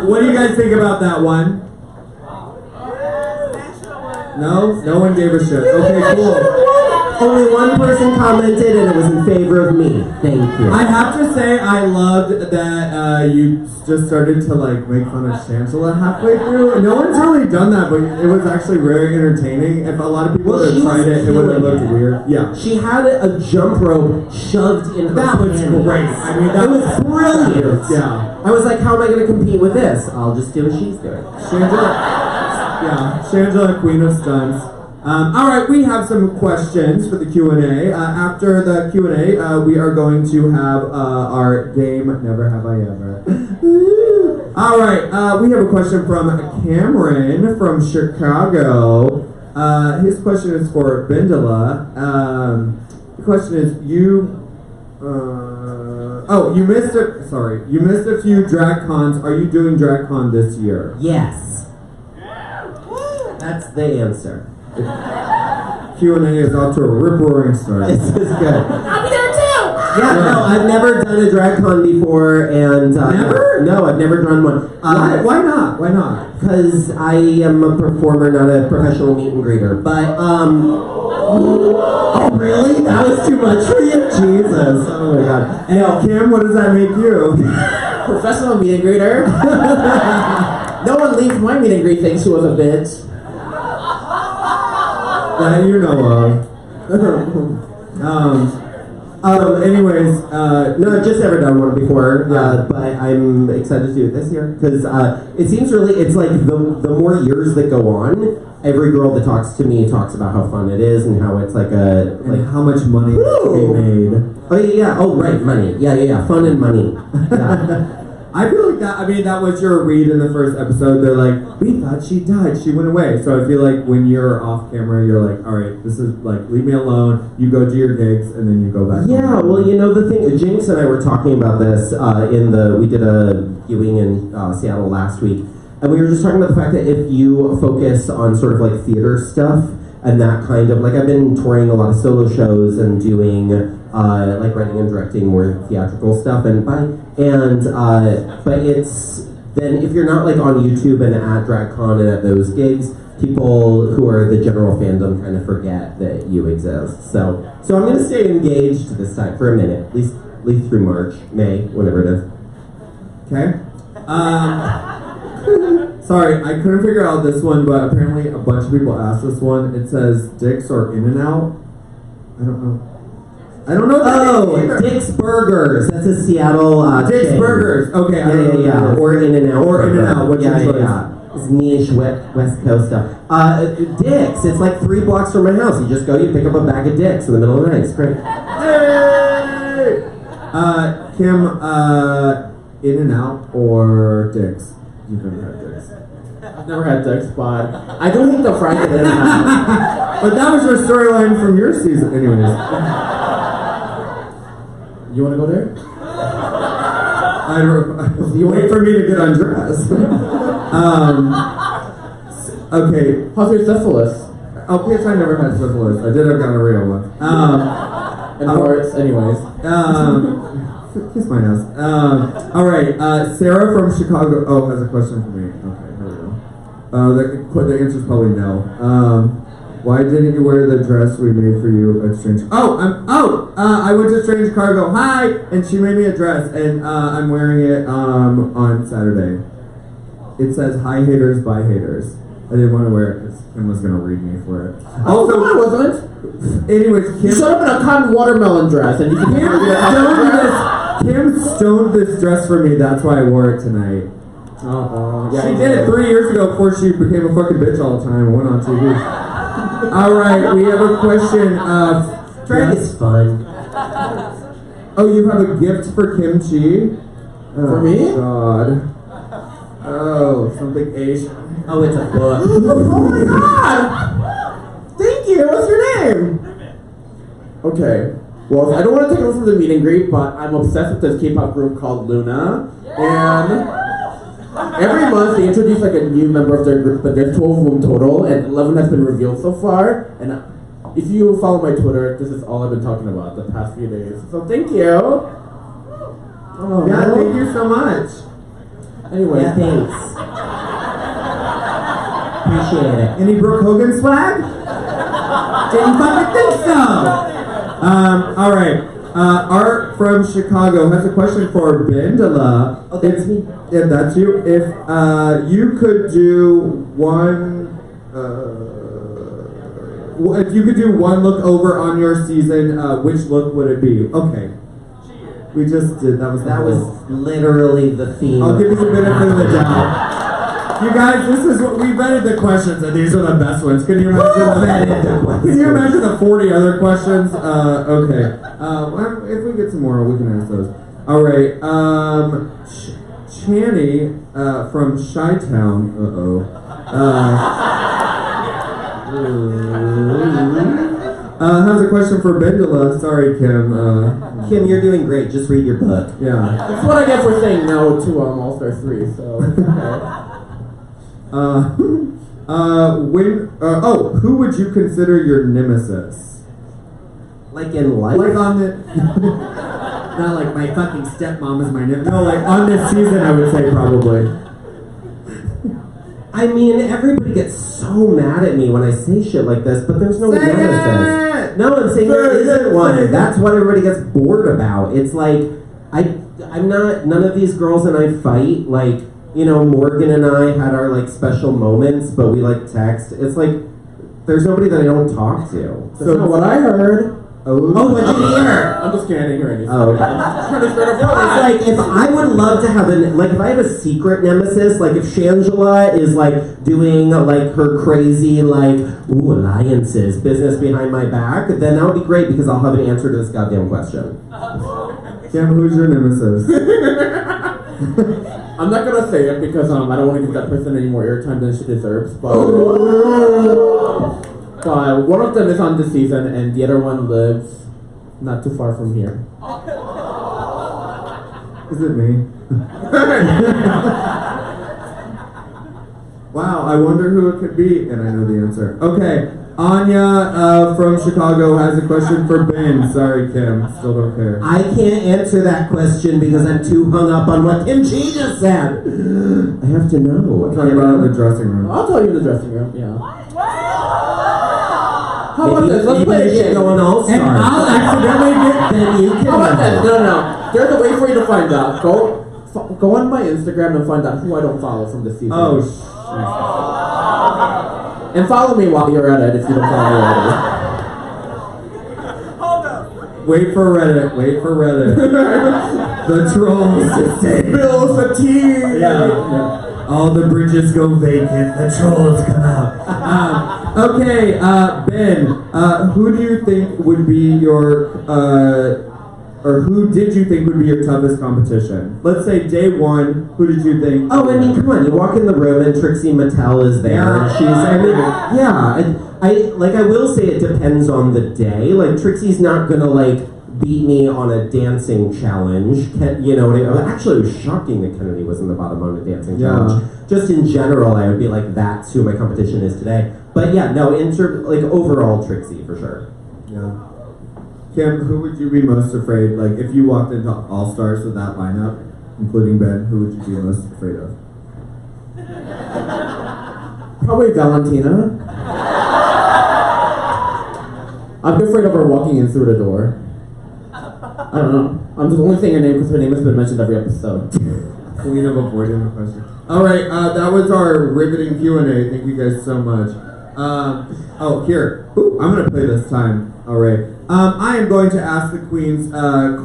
What do you guys think about that one? No? No one gave a shit. Okay, cool. Only one person commented and it was in favor of me. Thank you. I have to say I loved that you just started to like make fun of Shangela halfway through. No one's really done that, but it was actually very entertaining. If a lot of people had tried it, it would have looked weird. Yeah. She had a jump rope shoved in her That was hand. great. I mean, that was brilliant. Yeah. I was like, how am I going to compete with this? I'll just do what she's doing. Shangela, queen of stunts. All right, we have some questions for the Q&A. After the Q&A, we are going to have our game, Never Have I Ever. All right, we have a question from Cameron from Chicago. His question is for BenDeLa. The question is, you missed a few drag cons. Are you doing drag con this year? Yes. That's the answer. Q&A is off to a rip-roaring start. This is good. I'll be there too! Yeah, no, I've never done a drag con before, and Never? No, I've never done one. Why not? Why not? Because I am a performer, not a professional meet and greeter. But oh really? That was too much for you, Jesus! Oh my God. Hey, Kim, what does that make you? Professional meet and greeter. No one leaves my meet and greet thinks she was a bitch. That you know of. Anyways, No, I've just never done one before, but I'm excited to do it this year because it seems it's like the more years that go on, every girl that talks to me talks about how fun it is and how it's like how much money they made. Oh yeah, oh right, money. Yeah, fun and money. Yeah. I feel like that was your read in the first episode. They're like, we thought she died, she went away. So I feel like when you're off camera, you're like, all right, this is like, leave me alone. You go do your gigs, and then you go back. Yeah, well, the thing, Jinx and I were talking about this we did a viewing in Seattle last week, and we were just talking about the fact that if you focus on sort of like theater stuff, and that kind of, like I've been touring a lot of solo shows and doing like writing and directing more theatrical stuff, but it's then if you're not like on YouTube and at DragCon and at those gigs, people who are the general fandom kind of forget that you exist. So I'm gonna stay engaged this time for a minute, at least through March, May, whatever it is. Okay. Sorry, I couldn't figure out this one, but apparently a bunch of people asked this one. It says dicks or in and out. I don't know. I don't know that name either. Dick's Burgers. That's a Seattle Dick's chain. Burgers. Okay, I don't know. Yeah. Or In-N-Out. Or In-N-Out. What's your choice? It's niche West Coast stuff. Dick's. It's like 3 blocks from my house. You just go, you pick up a bag of Dick's in the middle of the night. It's great. Hey! Kim, In-N-Out or Dick's? You've never had Dick's. I've never had Dick's, but I do hate the fries at In-N-Out. But that was your storyline from your season, anyways. You want to go there? You wait for me to get undressed. Okay. How's your syphilis? Oh, yes, I never had syphilis. I did have gonorrhea once. And worse, anyways. Kiss my ass. All right. Sarah from Chicago. Oh, has a question for me. Okay, here we go. The answer's probably no. Why didn't you wear the dress we made for you at Strange? I went to Strange Cargo. Hi, and she made me a dress, and I'm wearing it on Saturday. It says "Hi haters, bye haters." I didn't want to wear it because Kim was gonna read me for it. Also, I wasn't. Anyways, Kim. You showed up in a cotton watermelon dress, and you can Kim stoned this dress for me. That's why I wore it tonight. Yeah, She did it 3 years ago before she became a fucking bitch all the time and went on TV. All right, we have a question. Drag is fun. Oh, you have a gift for Kim Chi? For me? God. Oh, something Asian. Oh, it's a book. Oh my god! Thank you. What's your name? Okay. Well, I don't want to take it from the meet and greet, but I'm obsessed with this K-pop group called Luna, and every month they introduce like a new member of their group, but there's 12 of them total, and 11 has been revealed so far. And if you follow my Twitter, this is all I've been talking about the past few days. So thank you. Oh, Yeah, thank you so much. Anyway, Yeah, thanks. Appreciate it. Any Brooke Hogan swag? Didn't fucking think so. All right. Art from Chicago has a question for BenDeLa. Oh, that's me. Yeah, that's you. If you could do if you could do one look over on your season, which look would it be? Okay. We just did. That was Literally the theme. I'll give you the benefit of the doubt. You guys, this is what we vetted the questions, and these are the best ones. Can you imagine the 40 other questions? Okay. Well, if we get some more, we can ask those. All right. Channy from Chi-Town. Has a question for BenDeLa. Sorry, Kim. Kim, you're doing great. Just read your book. Yeah. that's what I get for saying no to All-Star 3, so... who would you consider your nemesis? Like in life? Like on the... Not like my fucking stepmom is my nemesis. No, like on this season, I would say probably. I mean, everybody gets so mad at me when I say shit like this, but there's no nemesis. No, I'm saying there isn't one. That's what everybody gets bored about. It's like, I'm not, none of these girls and I fight, like, you know, Morgan and I had our, like, special moments, but we, like, text. It's like, there's nobody that I don't talk to. That's not what I heard. Oh, what'd you hear? I'm just kidding, I didn't hear anything. Oh, okay. Trying to start a No, it's like, if I would love to have if I have a secret nemesis, like if Shangela is like doing like her crazy like, alliances, business behind my back, then that would be great because I'll have an answer to this goddamn question. Kim, who's your nemesis? I'm not gonna say it because I don't want to give that person any more airtime than she deserves, but one of them is on this season and the other one lives not too far from here. Is it me? Wow, I wonder who it could be, and I know the answer. Okay, Anya from Chicago has a question for Ben. Sorry, Kim, still don't care. I can't answer that question because I'm too hung up on what Kim Chi just said. I have to know. Talking about in the dressing room. I'll tell you in the dressing room, yeah. How about this? Let's play a game. Go on All And Stars. I'll accidentally get. Then you can. How about this? No. There's a way for you to find out. Go on my Instagram and find out who I don't follow from this season. Oh, And follow me while you're at it if you don't follow me already. Wait for Reddit. The trolls Spill fatigue. Yeah. All the bridges go vacant. The trolls come out. Okay, Ben. Who do you think would be your or who did you think would be your toughest competition? Let's say day one. Who did you think? Oh, I mean, come on! You walk in the room and Trixie Mattel is there, and she's. I mean, yeah. I will say it depends on the day. Like Trixie's not gonna beat me on a dancing challenge. You know, actually, it was shocking that Kennedy was in the bottom on a dancing challenge. Just in general, I would be like, that's who my competition is today. But yeah, no, overall, Trixie for sure. Yeah. Kim, who would you be most afraid? Like, if you walked into All Stars with that lineup, including Ben, who would you be most afraid of? Probably Valentina. I'm afraid of her walking in through the door. I don't know. I'm just only saying her name because her name has been mentioned every episode. Queen of avoiding the question. All right, that was our riveting Q&A. Thank you guys so much. Here. Ooh, I'm gonna play this time. All right. I am going to ask the queens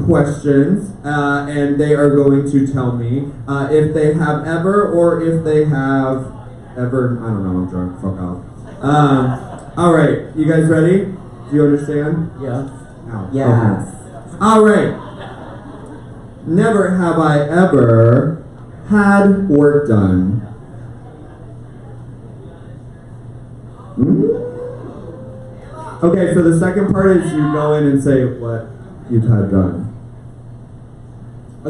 questions, and they are going to tell me if they have ever or if they have ever. I don't know. I'm drunk. Fuck off. All right. You guys ready? Do you understand? Yeah. Ow. Yes. Okay. All right. Never have I ever had work done. Okay, so the second part is you go in and say what you've had done.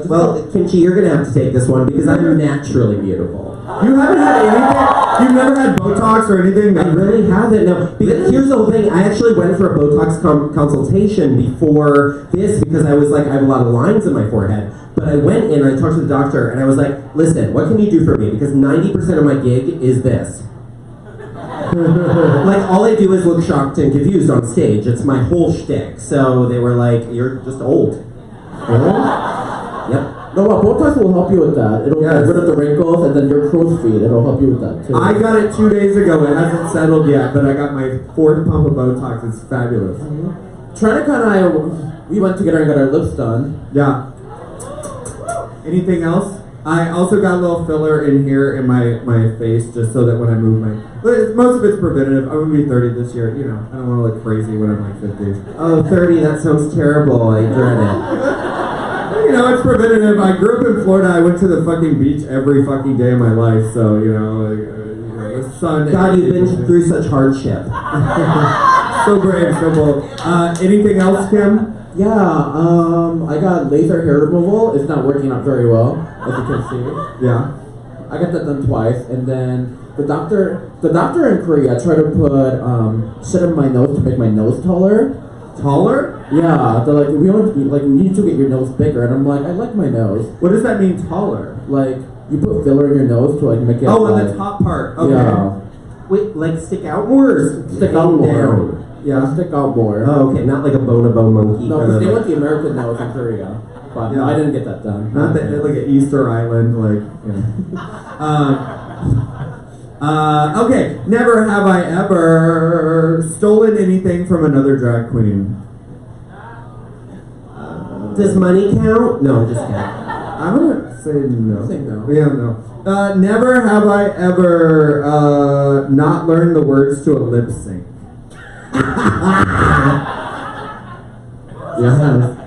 Well, Kim Chi, you're gonna have to take this one because I'm naturally beautiful. You haven't had anything? You've never had Botox or anything? I really haven't, no. Because here's the whole thing, I actually went for a Botox consultation before this because I was like, I have a lot of lines in my forehead. But I went in and I talked to the doctor and I was like, listen, what can you do for me? Because 90% of my gig is this. Like, all I do is look shocked and confused on stage. It's my whole shtick. So they were like, you're just old. Yep. No, Botox will help you with that. It'll get rid of the wrinkles and then your crow's feet. It'll help you with that too. I got it 2 days ago. It hasn't settled yet, but I got my 4th pump of Botox. It's fabulous. Trina and I, we went together and got our lips done. Yeah. Anything else? I also got a little filler in here in my face just so that when I move but most of it's preventative. I'm going to be 30 this year. You know, I don't want to look crazy when I'm like 50. Oh, 30, that sounds terrible. I dread it. You know, it's preventative. I grew up in Florida. I went to the fucking beach every fucking day of my life. So, you know, the sun. God, you've been through such hardship. So brave, so bold. Anything else, Kim? Yeah, I got laser hair removal. It's not working out very well, as you can see. Yeah. I got that done twice, and then the doctor in Korea tried to put shit in my nose to make my nose taller. Taller? Yeah, they're like, we need to get your nose bigger, and I'm like, I like my nose. What does that mean, taller? Like, you put filler in your nose to make it. Oh, on the top part. Okay. Yeah. Wait, like stick out more or Stick out more. down? Yeah, stick out more. Oh, okay, not like a bonobo monkey. No, because they want the American nose in Korea. But Yeah. I didn't get that done. Not that, like an Easter Island, like, you know. Okay, never have I ever stolen anything from another drag queen. Does money count? No, I'm just kidding. I'm gonna say no. Say no. Yeah, no. Never have I ever not learned the words to a lip sync.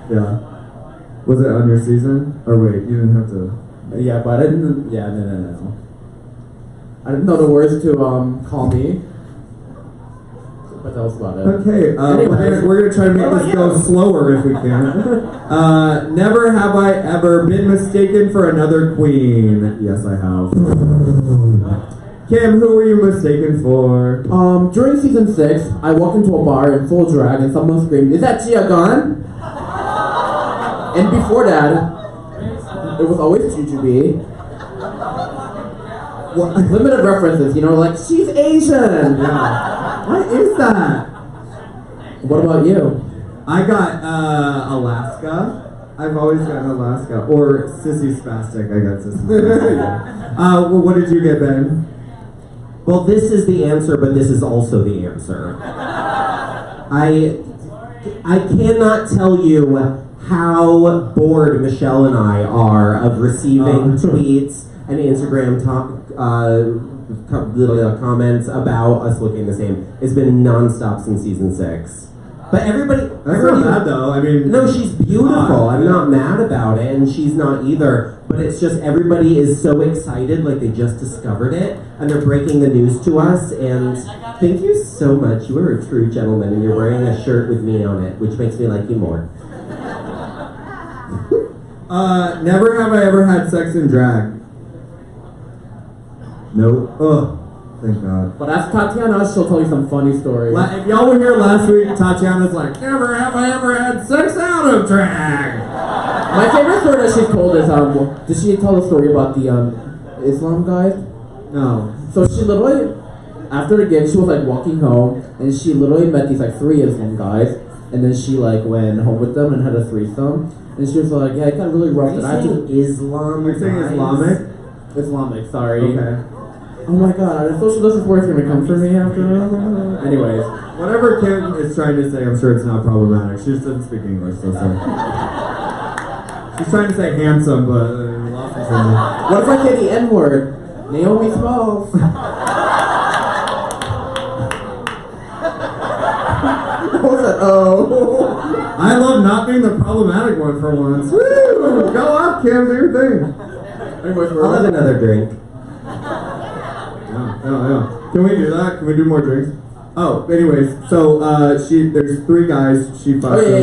Yeah. Was it on your season? Or wait, you didn't have to. Yeah, but I didn't. Yeah, no. I didn't know the words to call me. But that was about it. Okay, Anyways. we're gonna try to make this go slower if we can. Never have I ever been mistaken for another queen. Yes, I have. Kim, who were you mistaken for? During season 6, I walked into a bar in full drag and someone screamed, "Is that Gia gone?" And before that, it was always Jujubee. What? Limited references, you know, like, she's Asian! Yeah. What is that? What about you? I got Alaska. I've always gotten Alaska. Or Sissy Spastic. I got Sissy Spastic. Well, what did you get, Ben? Well, this is the answer, but this is also the answer. I cannot tell you how bored Michelle and I are of receiving tweets and Instagram comments about us looking the same. It's been nonstop since season 6. But everybody That's not bad though. I mean, no, she's beautiful. I'm not mad about it, and she's not either. But it's just everybody is so excited, like they just discovered it, and they're breaking the news to us. And thank you so much. You are a true gentleman, and you're wearing a shirt with me on it, which makes me like you more. Never have I ever had sex in drag. Nope. Ugh. Thank God. But ask Tatiana, she'll tell you some funny stories. If y'all were here last week, Tatiana's like, never have I ever had sex out of drag. My favorite story that she told is, did she tell the story about the Islam guys? No. So she literally, after the gig, she was like walking home, and she literally met these like 3 Islam guys, and then she like went home with them and had a threesome, and she was like, yeah, it got really rough. Are you saying Islam? You're saying Islamic? Islamic, sorry. Okay. Oh my god, are social distance workers gonna come for me after? Anyways. Whatever Kim is trying to say, I'm sure it's not problematic. She just doesn't speak English, so sorry. She's trying to say handsome, but lost her saying. What if I say the N-word? Naomi Smalls. What was that? Oh. I love not being the problematic one for once. Woo! Go up, Kim, do your thing. Anyways, I'll have another drink. Yeah. Can we do that? Can we do more drinks? Oh, anyways, so there's 3 guys. She fucked Oh them.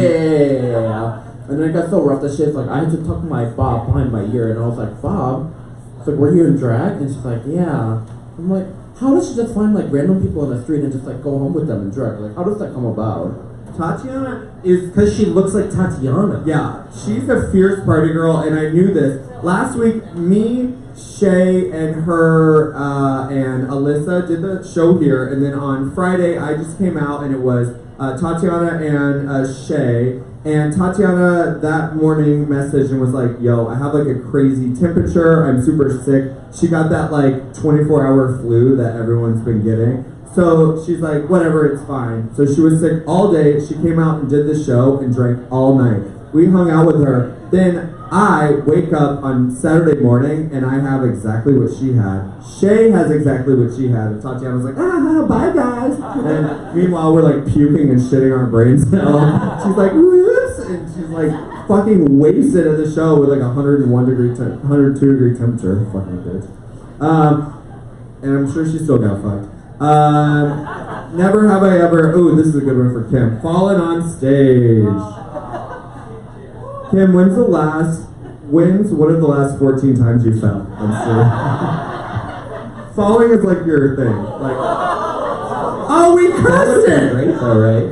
yeah. And then it got so rough that shit's like I had to tuck my bob behind my ear, and I was like, Bob, it's like, were you in drag? And she's like, yeah. I'm like, how does she just find like random people on the street and just like go home with them in drag? Like, how does that come about? Tatiana is Because she looks like Tatiana. Yeah, she's a fierce party girl, and I knew this. Last week, me, Shay, and her, and Alyssa did the show here, and then on Friday, I just came out, and it was Tatiana and Shay, and Tatiana that morning messaged and was like, yo, I have like a crazy temperature, I'm super sick. She got that like 24-hour flu that everyone's been getting. So she's like, whatever, it's fine. So she was sick all day. She came out and did the show and drank all night. We hung out with her. Then I wake up on Saturday morning and I have exactly what she had. Shay has exactly what she had. And Tatiana's like, bye guys. And meanwhile, we're like puking and shitting our brains out. She's like, whoops. And she's like fucking wasted at the show with like 102 degree temperature. Fucking bitch. And I'm sure she still got fucked. Never have I ever, ooh, this is a good one for Kim, fallen on stage. Kim, when's one of the last 14 times you fell on stage? Falling is like your thing. Like, oh, we cursed it! Right, all right.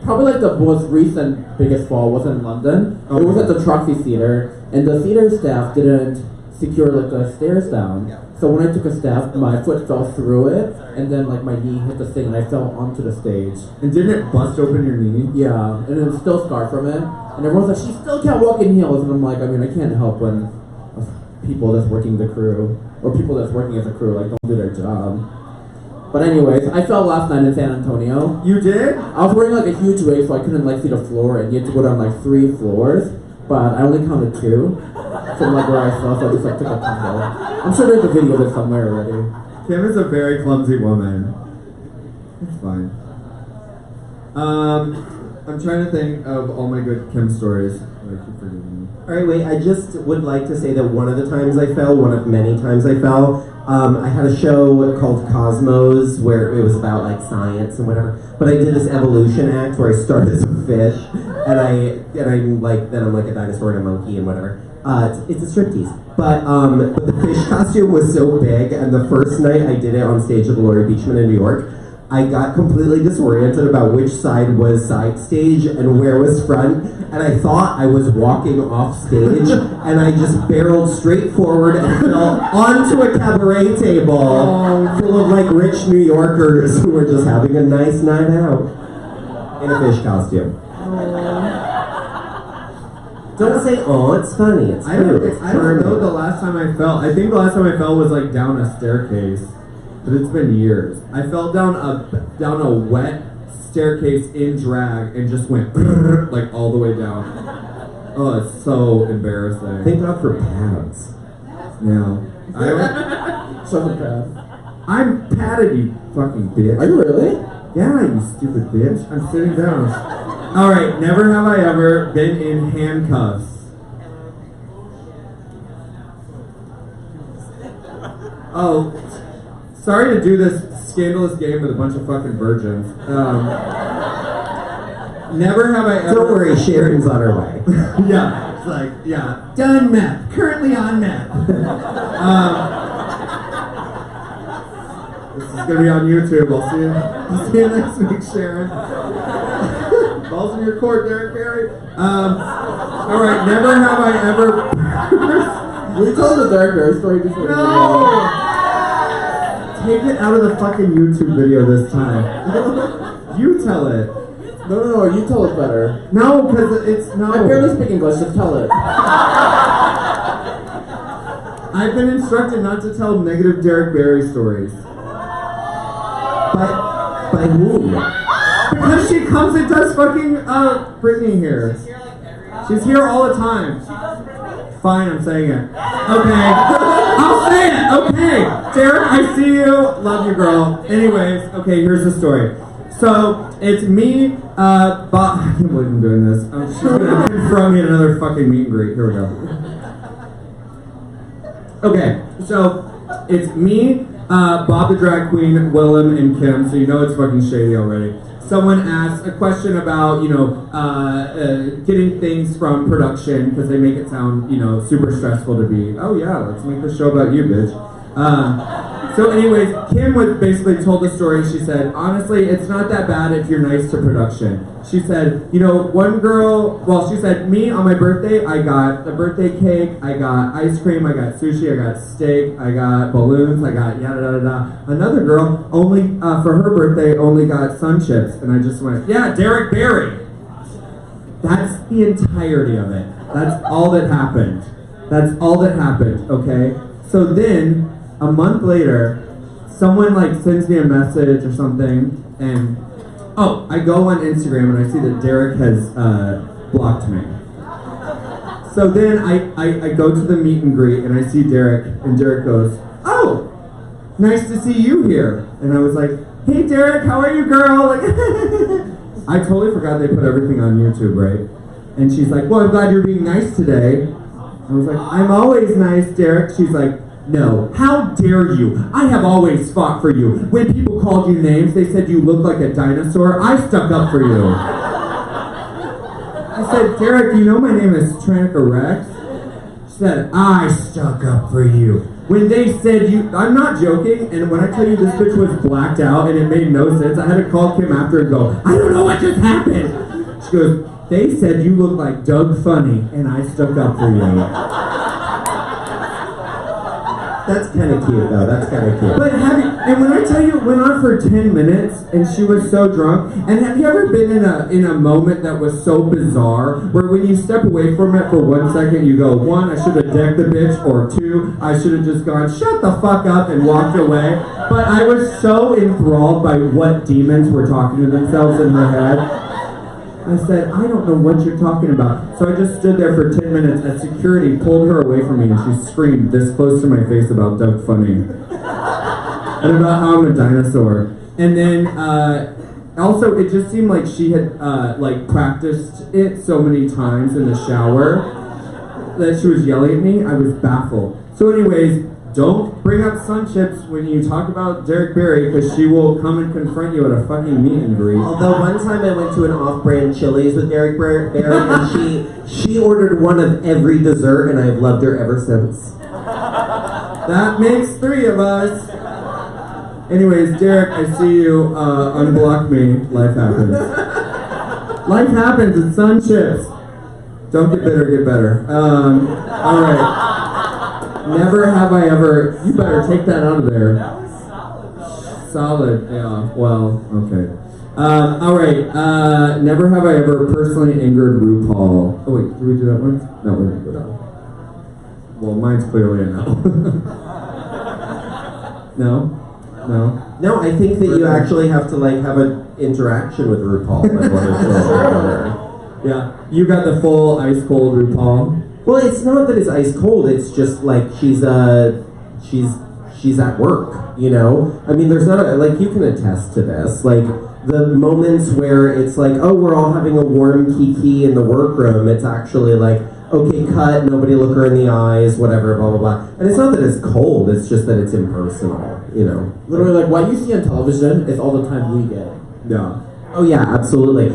Probably like the most recent biggest fall was in London. Okay. It was at the Trophy Theater, and the theater staff didn't secure like the stairs down. Yeah. So when I took a step, my foot fell through it, and then like my knee hit the thing, and I fell onto the stage. And didn't it bust open your knee? Yeah, and it's still scarred from it. And everyone's like, she still can't walk in heels, and I'm like, I mean, I can't help when people that's working the crew, or people that's working as a crew, like don't do their job. But anyways, I fell last night in San Antonio. You did? I was wearing like a huge wig, so I couldn't like see the floor, and you had to go down like 3 floors. But I only counted 2 from like where I fell, so I just like took a tumble. I'm sure there's a video of it somewhere already. Kim is a very clumsy woman. It's fine. I'm trying to think of all my good Kim stories. I keep forgetting. Alright, wait, I just would like to say that one of the times I fell, one of many times I fell, I had a show called Cosmos where it was about like science and whatever, but I did this evolution act where I started as a fish, and I'm like a dinosaur and a monkey and whatever. It's a striptease. But the fish costume was so big, and the first night I did it on stage at the Laurie Beachman in New York, I got completely disoriented about which side was side stage and where was front, and I thought I was walking off stage, and I just barreled straight forward and fell onto a cabaret table full of like rich New Yorkers who were just having a nice night out in a fish costume. Don't say, oh, it's funny, it's I don't funny. know the last time I fell. I think the last time I fell was like down a staircase, but it's been years. I fell down a wet staircase in drag and just went like all the way down. Oh, it's so embarrassing. Thank God for pads. Yeah. Something bad. I'm padded, you fucking bitch. Are you really? Yeah, you stupid bitch. I'm sitting down. Alright, never have I ever been in handcuffs. Oh, sorry to do this scandalous game with a bunch of fucking virgins. Never have I ever... Don't worry, Sharon's on her way. Yeah, it's like, yeah. Done meth. Currently on meth. This is gonna be on YouTube. I'll see you next week, Sharon. Balls in your court, Derek Barry. Alright, never have I ever... We told the Derek Barry story before. No! Take it out of the fucking YouTube video this time. You tell it. No, you tell it better. No, because it's no. I barely speak English, just tell it. I've been instructed not to tell negative Derek Barry stories. By whom? Because she comes and does fucking Brittany here. She's here all the time. Fine, I'm saying it. Okay. I'll say it. Okay. Derek, I see you. Love you, girl. Anyways, okay, here's the story. So, it's me, Bob. I can't believe I'm doing this. She's gonna confront me in another fucking meet and greet. Here we go. Okay, so it's me, Bob the drag queen, Willem, and Kim. So you know it's fucking shady already. Someone asked a question about, getting things from production because they make it sound, super stressful to be. Oh yeah, let's make this show about you, bitch. So anyways, Kim was basically told the story. She said, honestly, it's not that bad if you're nice to production. She said, one girl, she said, me on my birthday, I got a birthday cake, I got ice cream, I got sushi, I got steak, I got balloons, I got yada yada yada. Another girl only, for her birthday, only got sun chips. And I just went, yeah, Derek Barry. That's the entirety of it. That's all that happened. That's all that happened, okay? So then, a month later, someone sends me a message or something, and I go on Instagram and I see that Derek has blocked me. So then I go to the meet and greet and I see Derek, and Derek goes, oh, nice to see you here. And I was like, hey Derek, how are you, girl? I totally forgot they put everything on YouTube, right? And she's like, well, I'm glad you're being nice today. I was like, I'm always nice, Derek. She's like, no, how dare you? I have always fought for you. When people called you names, they said you look like a dinosaur. I stuck up for you. I said, Derek, you know my name is Tranica Rex? She said, I stuck up for you. When they said I'm not joking, and when I tell you this bitch was blacked out and it made no sense, I had to call Kim after and go, I don't know what just happened. She goes, they said you look like Doug Funny, and I stuck up for you. That's kind of cute, though. That's kind of cute. But and when I tell you, it went on for 10 minutes, and she was so drunk. And have you ever been in a moment that was so bizarre, where when you step away from it for 1 second, you go, 1, I should have decked the bitch, or 2, I should have just gone, shut the fuck up, and walked away. But I was so enthralled by what demons were talking to themselves in her head. I said, I don't know what you're talking about. So I just stood there for 10 minutes as security pulled her away from me and she screamed this close to my face about Doug Funny. And about how I'm a dinosaur. And then, also it just seemed like she had, practiced it so many times in the shower that she was yelling at me. I was baffled. So anyways, don't bring up sun chips when you talk about Derek Barry, because she will come and confront you at a fucking meet and greet. Although one time I went to an off-brand Chili's with Derek Barry, and she ordered one of every dessert, and I've loved her ever since. That makes 3 of us. Anyways, Derek, I see you. Unblock me. Life happens. Life happens. It's sun chips. Don't get bitter, get better. All right. Never have I ever. You better take that out of there. Solid. Yeah. Well. Okay. All right. Never have I ever personally angered RuPaul. Oh wait, did we do that one? No, we didn't do that one. Well, mine's clearly a no. No. No? No, I think that you actually have to like have an interaction with RuPaul. Like, on the show. Yeah. You got the full ice cold RuPaul. Well, it's not that it's ice cold. It's just like she's at work. You know. I mean, there's not like you can attest to this. Like the moments where it's like, oh, we're all having a warm kiki in the workroom. It's actually like, okay, cut. Nobody look her in the eyes. Whatever. Blah blah blah. And it's not that it's cold. It's just that it's impersonal. You know. Literally, like what you see on television is all the time we get. Yeah. Oh yeah, absolutely.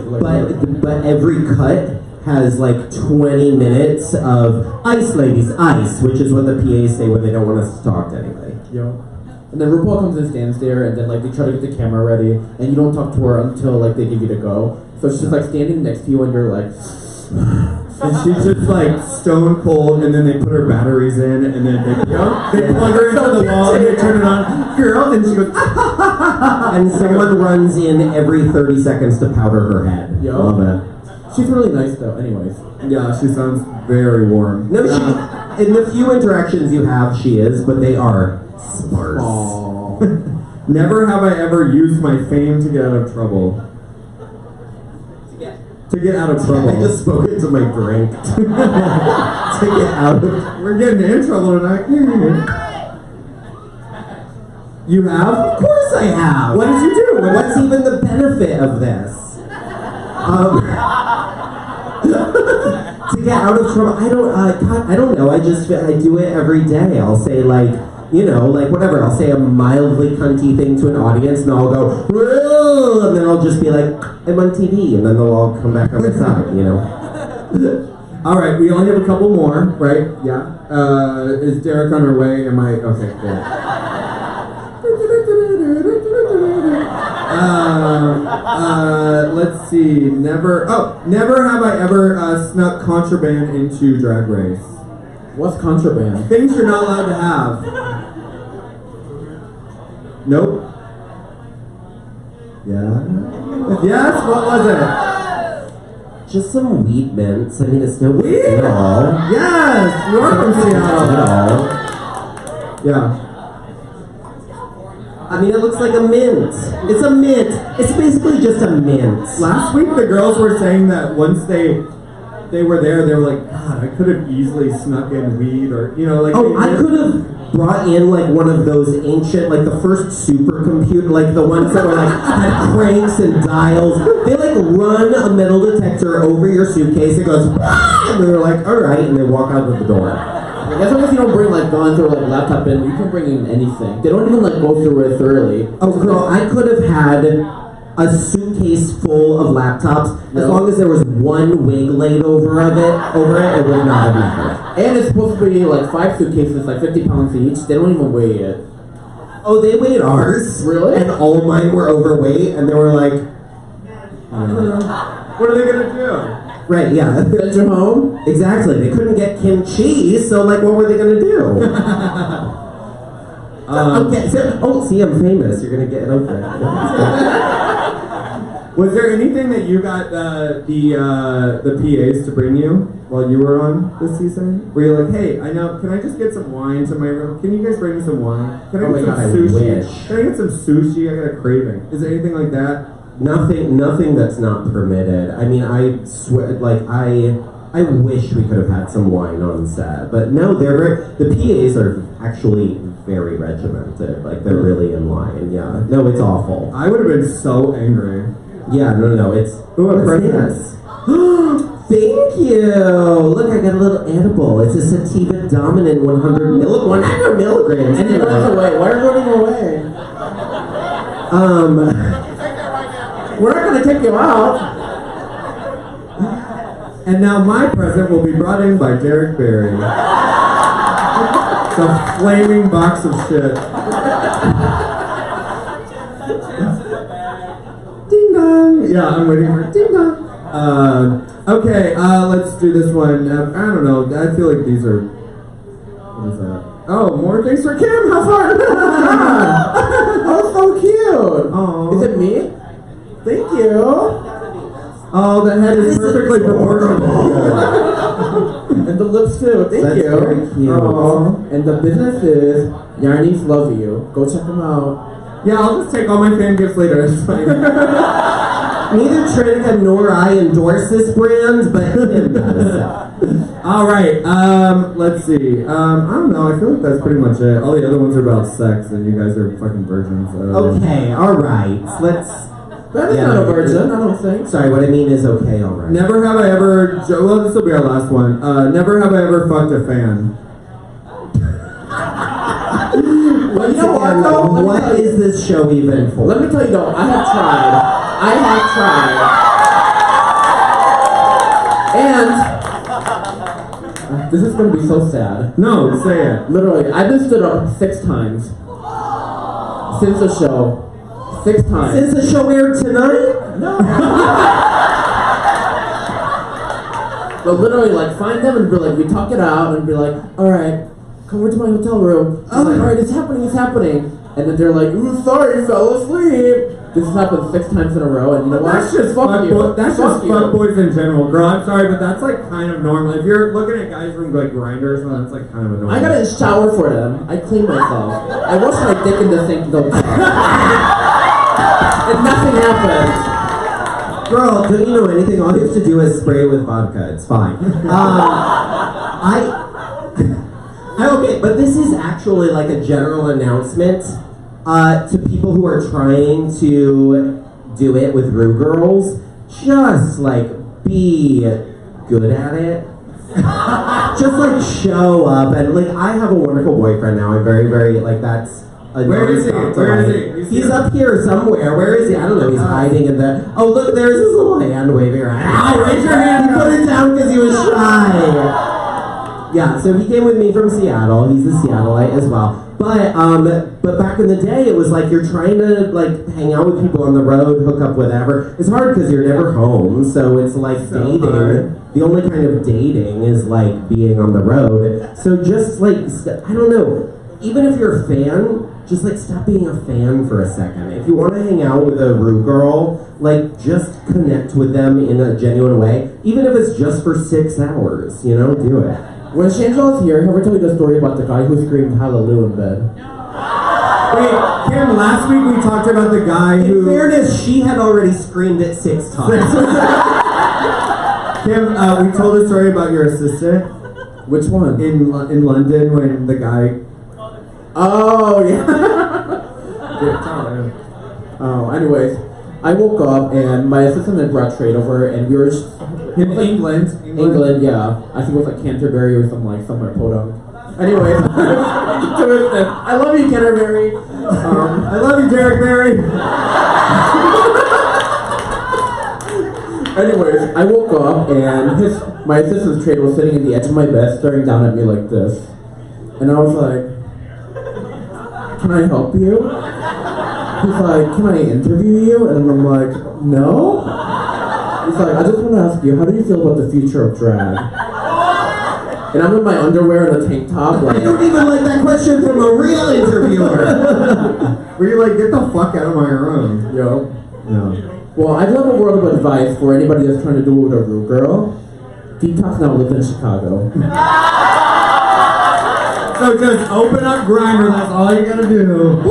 But every cut has like 20 minutes of ice, ladies, ice, which is what the PAs say when they don't want us to talk to anybody. Yeah. And then RuPaul comes and stands there, and then like they try to get the camera ready, and you don't talk to her until like they give you to go. So she's like standing next to you, and you're like, and she's just like stone cold, and then they put her batteries in, and then they plug her into the wall, and they turn it on, girl, and she goes, and someone runs in every 30 seconds to powder her head. Yo. Love it. She's really nice though. Anyways. Yeah, she sounds very warm. No, in the few interactions you have, she is, but they are sparse. Aww. Never have I ever used my fame to get out of trouble. To get out of trouble. I just spoke into my drink. To get out of... We're getting in trouble tonight. You have? Of course I have. What did you do? What's even the benefit of this? To get out of trouble, I don't know. I do it every day. I'll say like, you know, like whatever. I'll say a mildly cunty thing to an audience, and I'll go, "Whoa," and then I'll just be like, I'm on TV, and then they'll all come back on my side, you know. All right, we only have a couple more, right? Yeah. Is Derek on her way? Am I? Okay, cool. Let's see. Never have I ever snuck contraband into Drag Race. What's contraband? Things you're not allowed to have. Nope. Yeah. Yes. What was it? Just some weed mints. I mean, it's no Weed? at all. Yes. You're from Seattle. Yeah. I mean, it looks like a mint. It's a mint. It's basically just a mint. Last week, the girls were saying that once they were there, they were like, God, I could have easily snuck in weed, or you know, like. Oh, I could have brought in like one of those ancient, like the first supercomputer, like the ones that were like had cranks and dials. They like run a metal detector over your suitcase. It goes, and they're like, all right, and they walk out of the door. As long as you don't bring like guns or like laptop in, you can bring in anything. They don't even like go through it thoroughly. Oh, girl, I could have had a suitcase full of laptops as long as there was one wig laid over it, it would not have mattered. And it's supposed to be like 5 suitcases, like 50 pounds each. They don't even weigh it. Oh, they weighed ours. Really? And all mine were overweight, and they were like, What are they gonna do? right, yeah. Send you home? Exactly. They couldn't get Kim Chi, so like, what were they gonna do? Okay. See, I'm famous. You're gonna get it over it. Was there anything that you got the PAs to bring you while you were on this season? Where you're like, hey, I know, can I just get some wine to my room? Can you guys bring me some wine? Can I Oh get my some God, I sushi? wish. Can I get some sushi? I got a craving. Is there anything like that? Nothing that's not permitted. I mean, I swear, like, I wish we could have had some wine on set, but no, the PAs are actually very regimented. Like, they're really in line. Yeah, no, it's awful. I would have been so angry. Yeah, no, it's. Ooh, a what's princess. this? Thank you. Look, I got a little edible. It's a sativa dominant 100 milligrams. And it runs away. Why are you running away? We're not gonna kick you out. And now my present will be brought in by Derek Barry. It's a flaming box of shit. Ding dong! Yeah, I'm waiting for it. Ding dong! Okay, let's do this one. I don't know, I feel like these are... What is that? Oh, more things for Kim! How fun! Oh, so cute. Oh. Is it me? Thank you. Oh, that head is perfectly proportional. And the lips too. Thank That's you. very cute. Aw. And the business is Yarnies Love You. Go check them out. Yeah, I'll just take all my fan gifts later. It's fine. Neither Trinica nor I endorse this brand, but Kim does. All right. Let's see. I don't know. I feel like that's pretty much it. All the other ones are about sex, and you guys are fucking virgins. Okay, alright. Let's... That is not a virgin, I don't think. Sorry, what I mean is okay, alright. Never have I ever... Well, this will be our last one. Never have I ever fucked a fan. Well, you know what, though? What is this show even for? Let me tell you, though, I have tried. And this is gonna be so sad. No, say it. Literally, I've been stood up 6 times since the show. 6 times. Since the show aired tonight? No. But literally, like, find them and be like, we talk it out and be like, all right, come over to my hotel room. I'm like, all right, it's happening. And then they're like, ooh, sorry, fell asleep. This has happened 6 times in a row, and you know what? That's just fuck boys in general, girl. I'm sorry, but that's like kind of normal. If you're looking at guys from like Grindr or something, that's like kind of annoying. I got in the shower for them. I clean myself. I wash my dick in the sink the tub. And nothing happens. Girl, don't you know anything? All you have to do is spray it with vodka. It's fine. Okay, but this is actually like a general announcement to people who are trying to do it with Rue Girls. Just like be good at it. Just like show up and like I have a wonderful boyfriend now. I'm very, very like that's. Where is he? Where is he? He's up here somewhere. Where is he? I don't know. He's hiding in the. Oh look, there's his little hand waving around. Ow! Raise your hand. He put it down because he was shy. Yeah, so he came with me from Seattle. He's a Seattleite as well. But back in the day, it was like you're trying to like hang out with people on the road, hook up, whatever. It's hard because you're never home, so it's like So dating. hard. The only kind of dating is like being on the road. So just like I don't know. Even if you're a fan, just like stop being a fan for a second. If you want to hang out with a Rue girl, like just connect with them in a genuine way, even if it's just for 6 hours. You know, do it. When Shangela was here, have I told you the story about the guy who screamed hallelujah in bed? Wait, Kim, last week we talked about the guy who... In fairness, she had already screamed it 6 times. Kim, we told a story about your assistant. Which one? In London when the guy... Oh, yeah. Yeah, tell him. Oh, anyways, I woke up and my assistant had brought Trade over and we were... In England. England, yeah. I think it was like Canterbury or something like somewhere podunk. Anyways, I love you, Canterbury. I love you, Derek Barry. Anyways, I woke up and my assistant's Trade was sitting at the edge of my bed, staring down at me like this, and I was like, "Can I help you?" He's like, "Can I interview you?" And I'm like, "No." He's like, "I just want to ask you, how do you feel about the future of drag?" And I'm in my underwear and a tank top. Like, I don't even like that question from a real interviewer. Were you like, get the fuck out of my room? yo. No. Well, I do have a word of advice for anybody that's trying to do it with a Rue girl. Detox now lives in Chicago. So just open up Grindr, that's all you gotta do.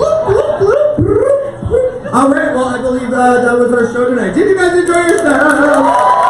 Alright, well I believe that was our show tonight. Did you guys enjoy yourself?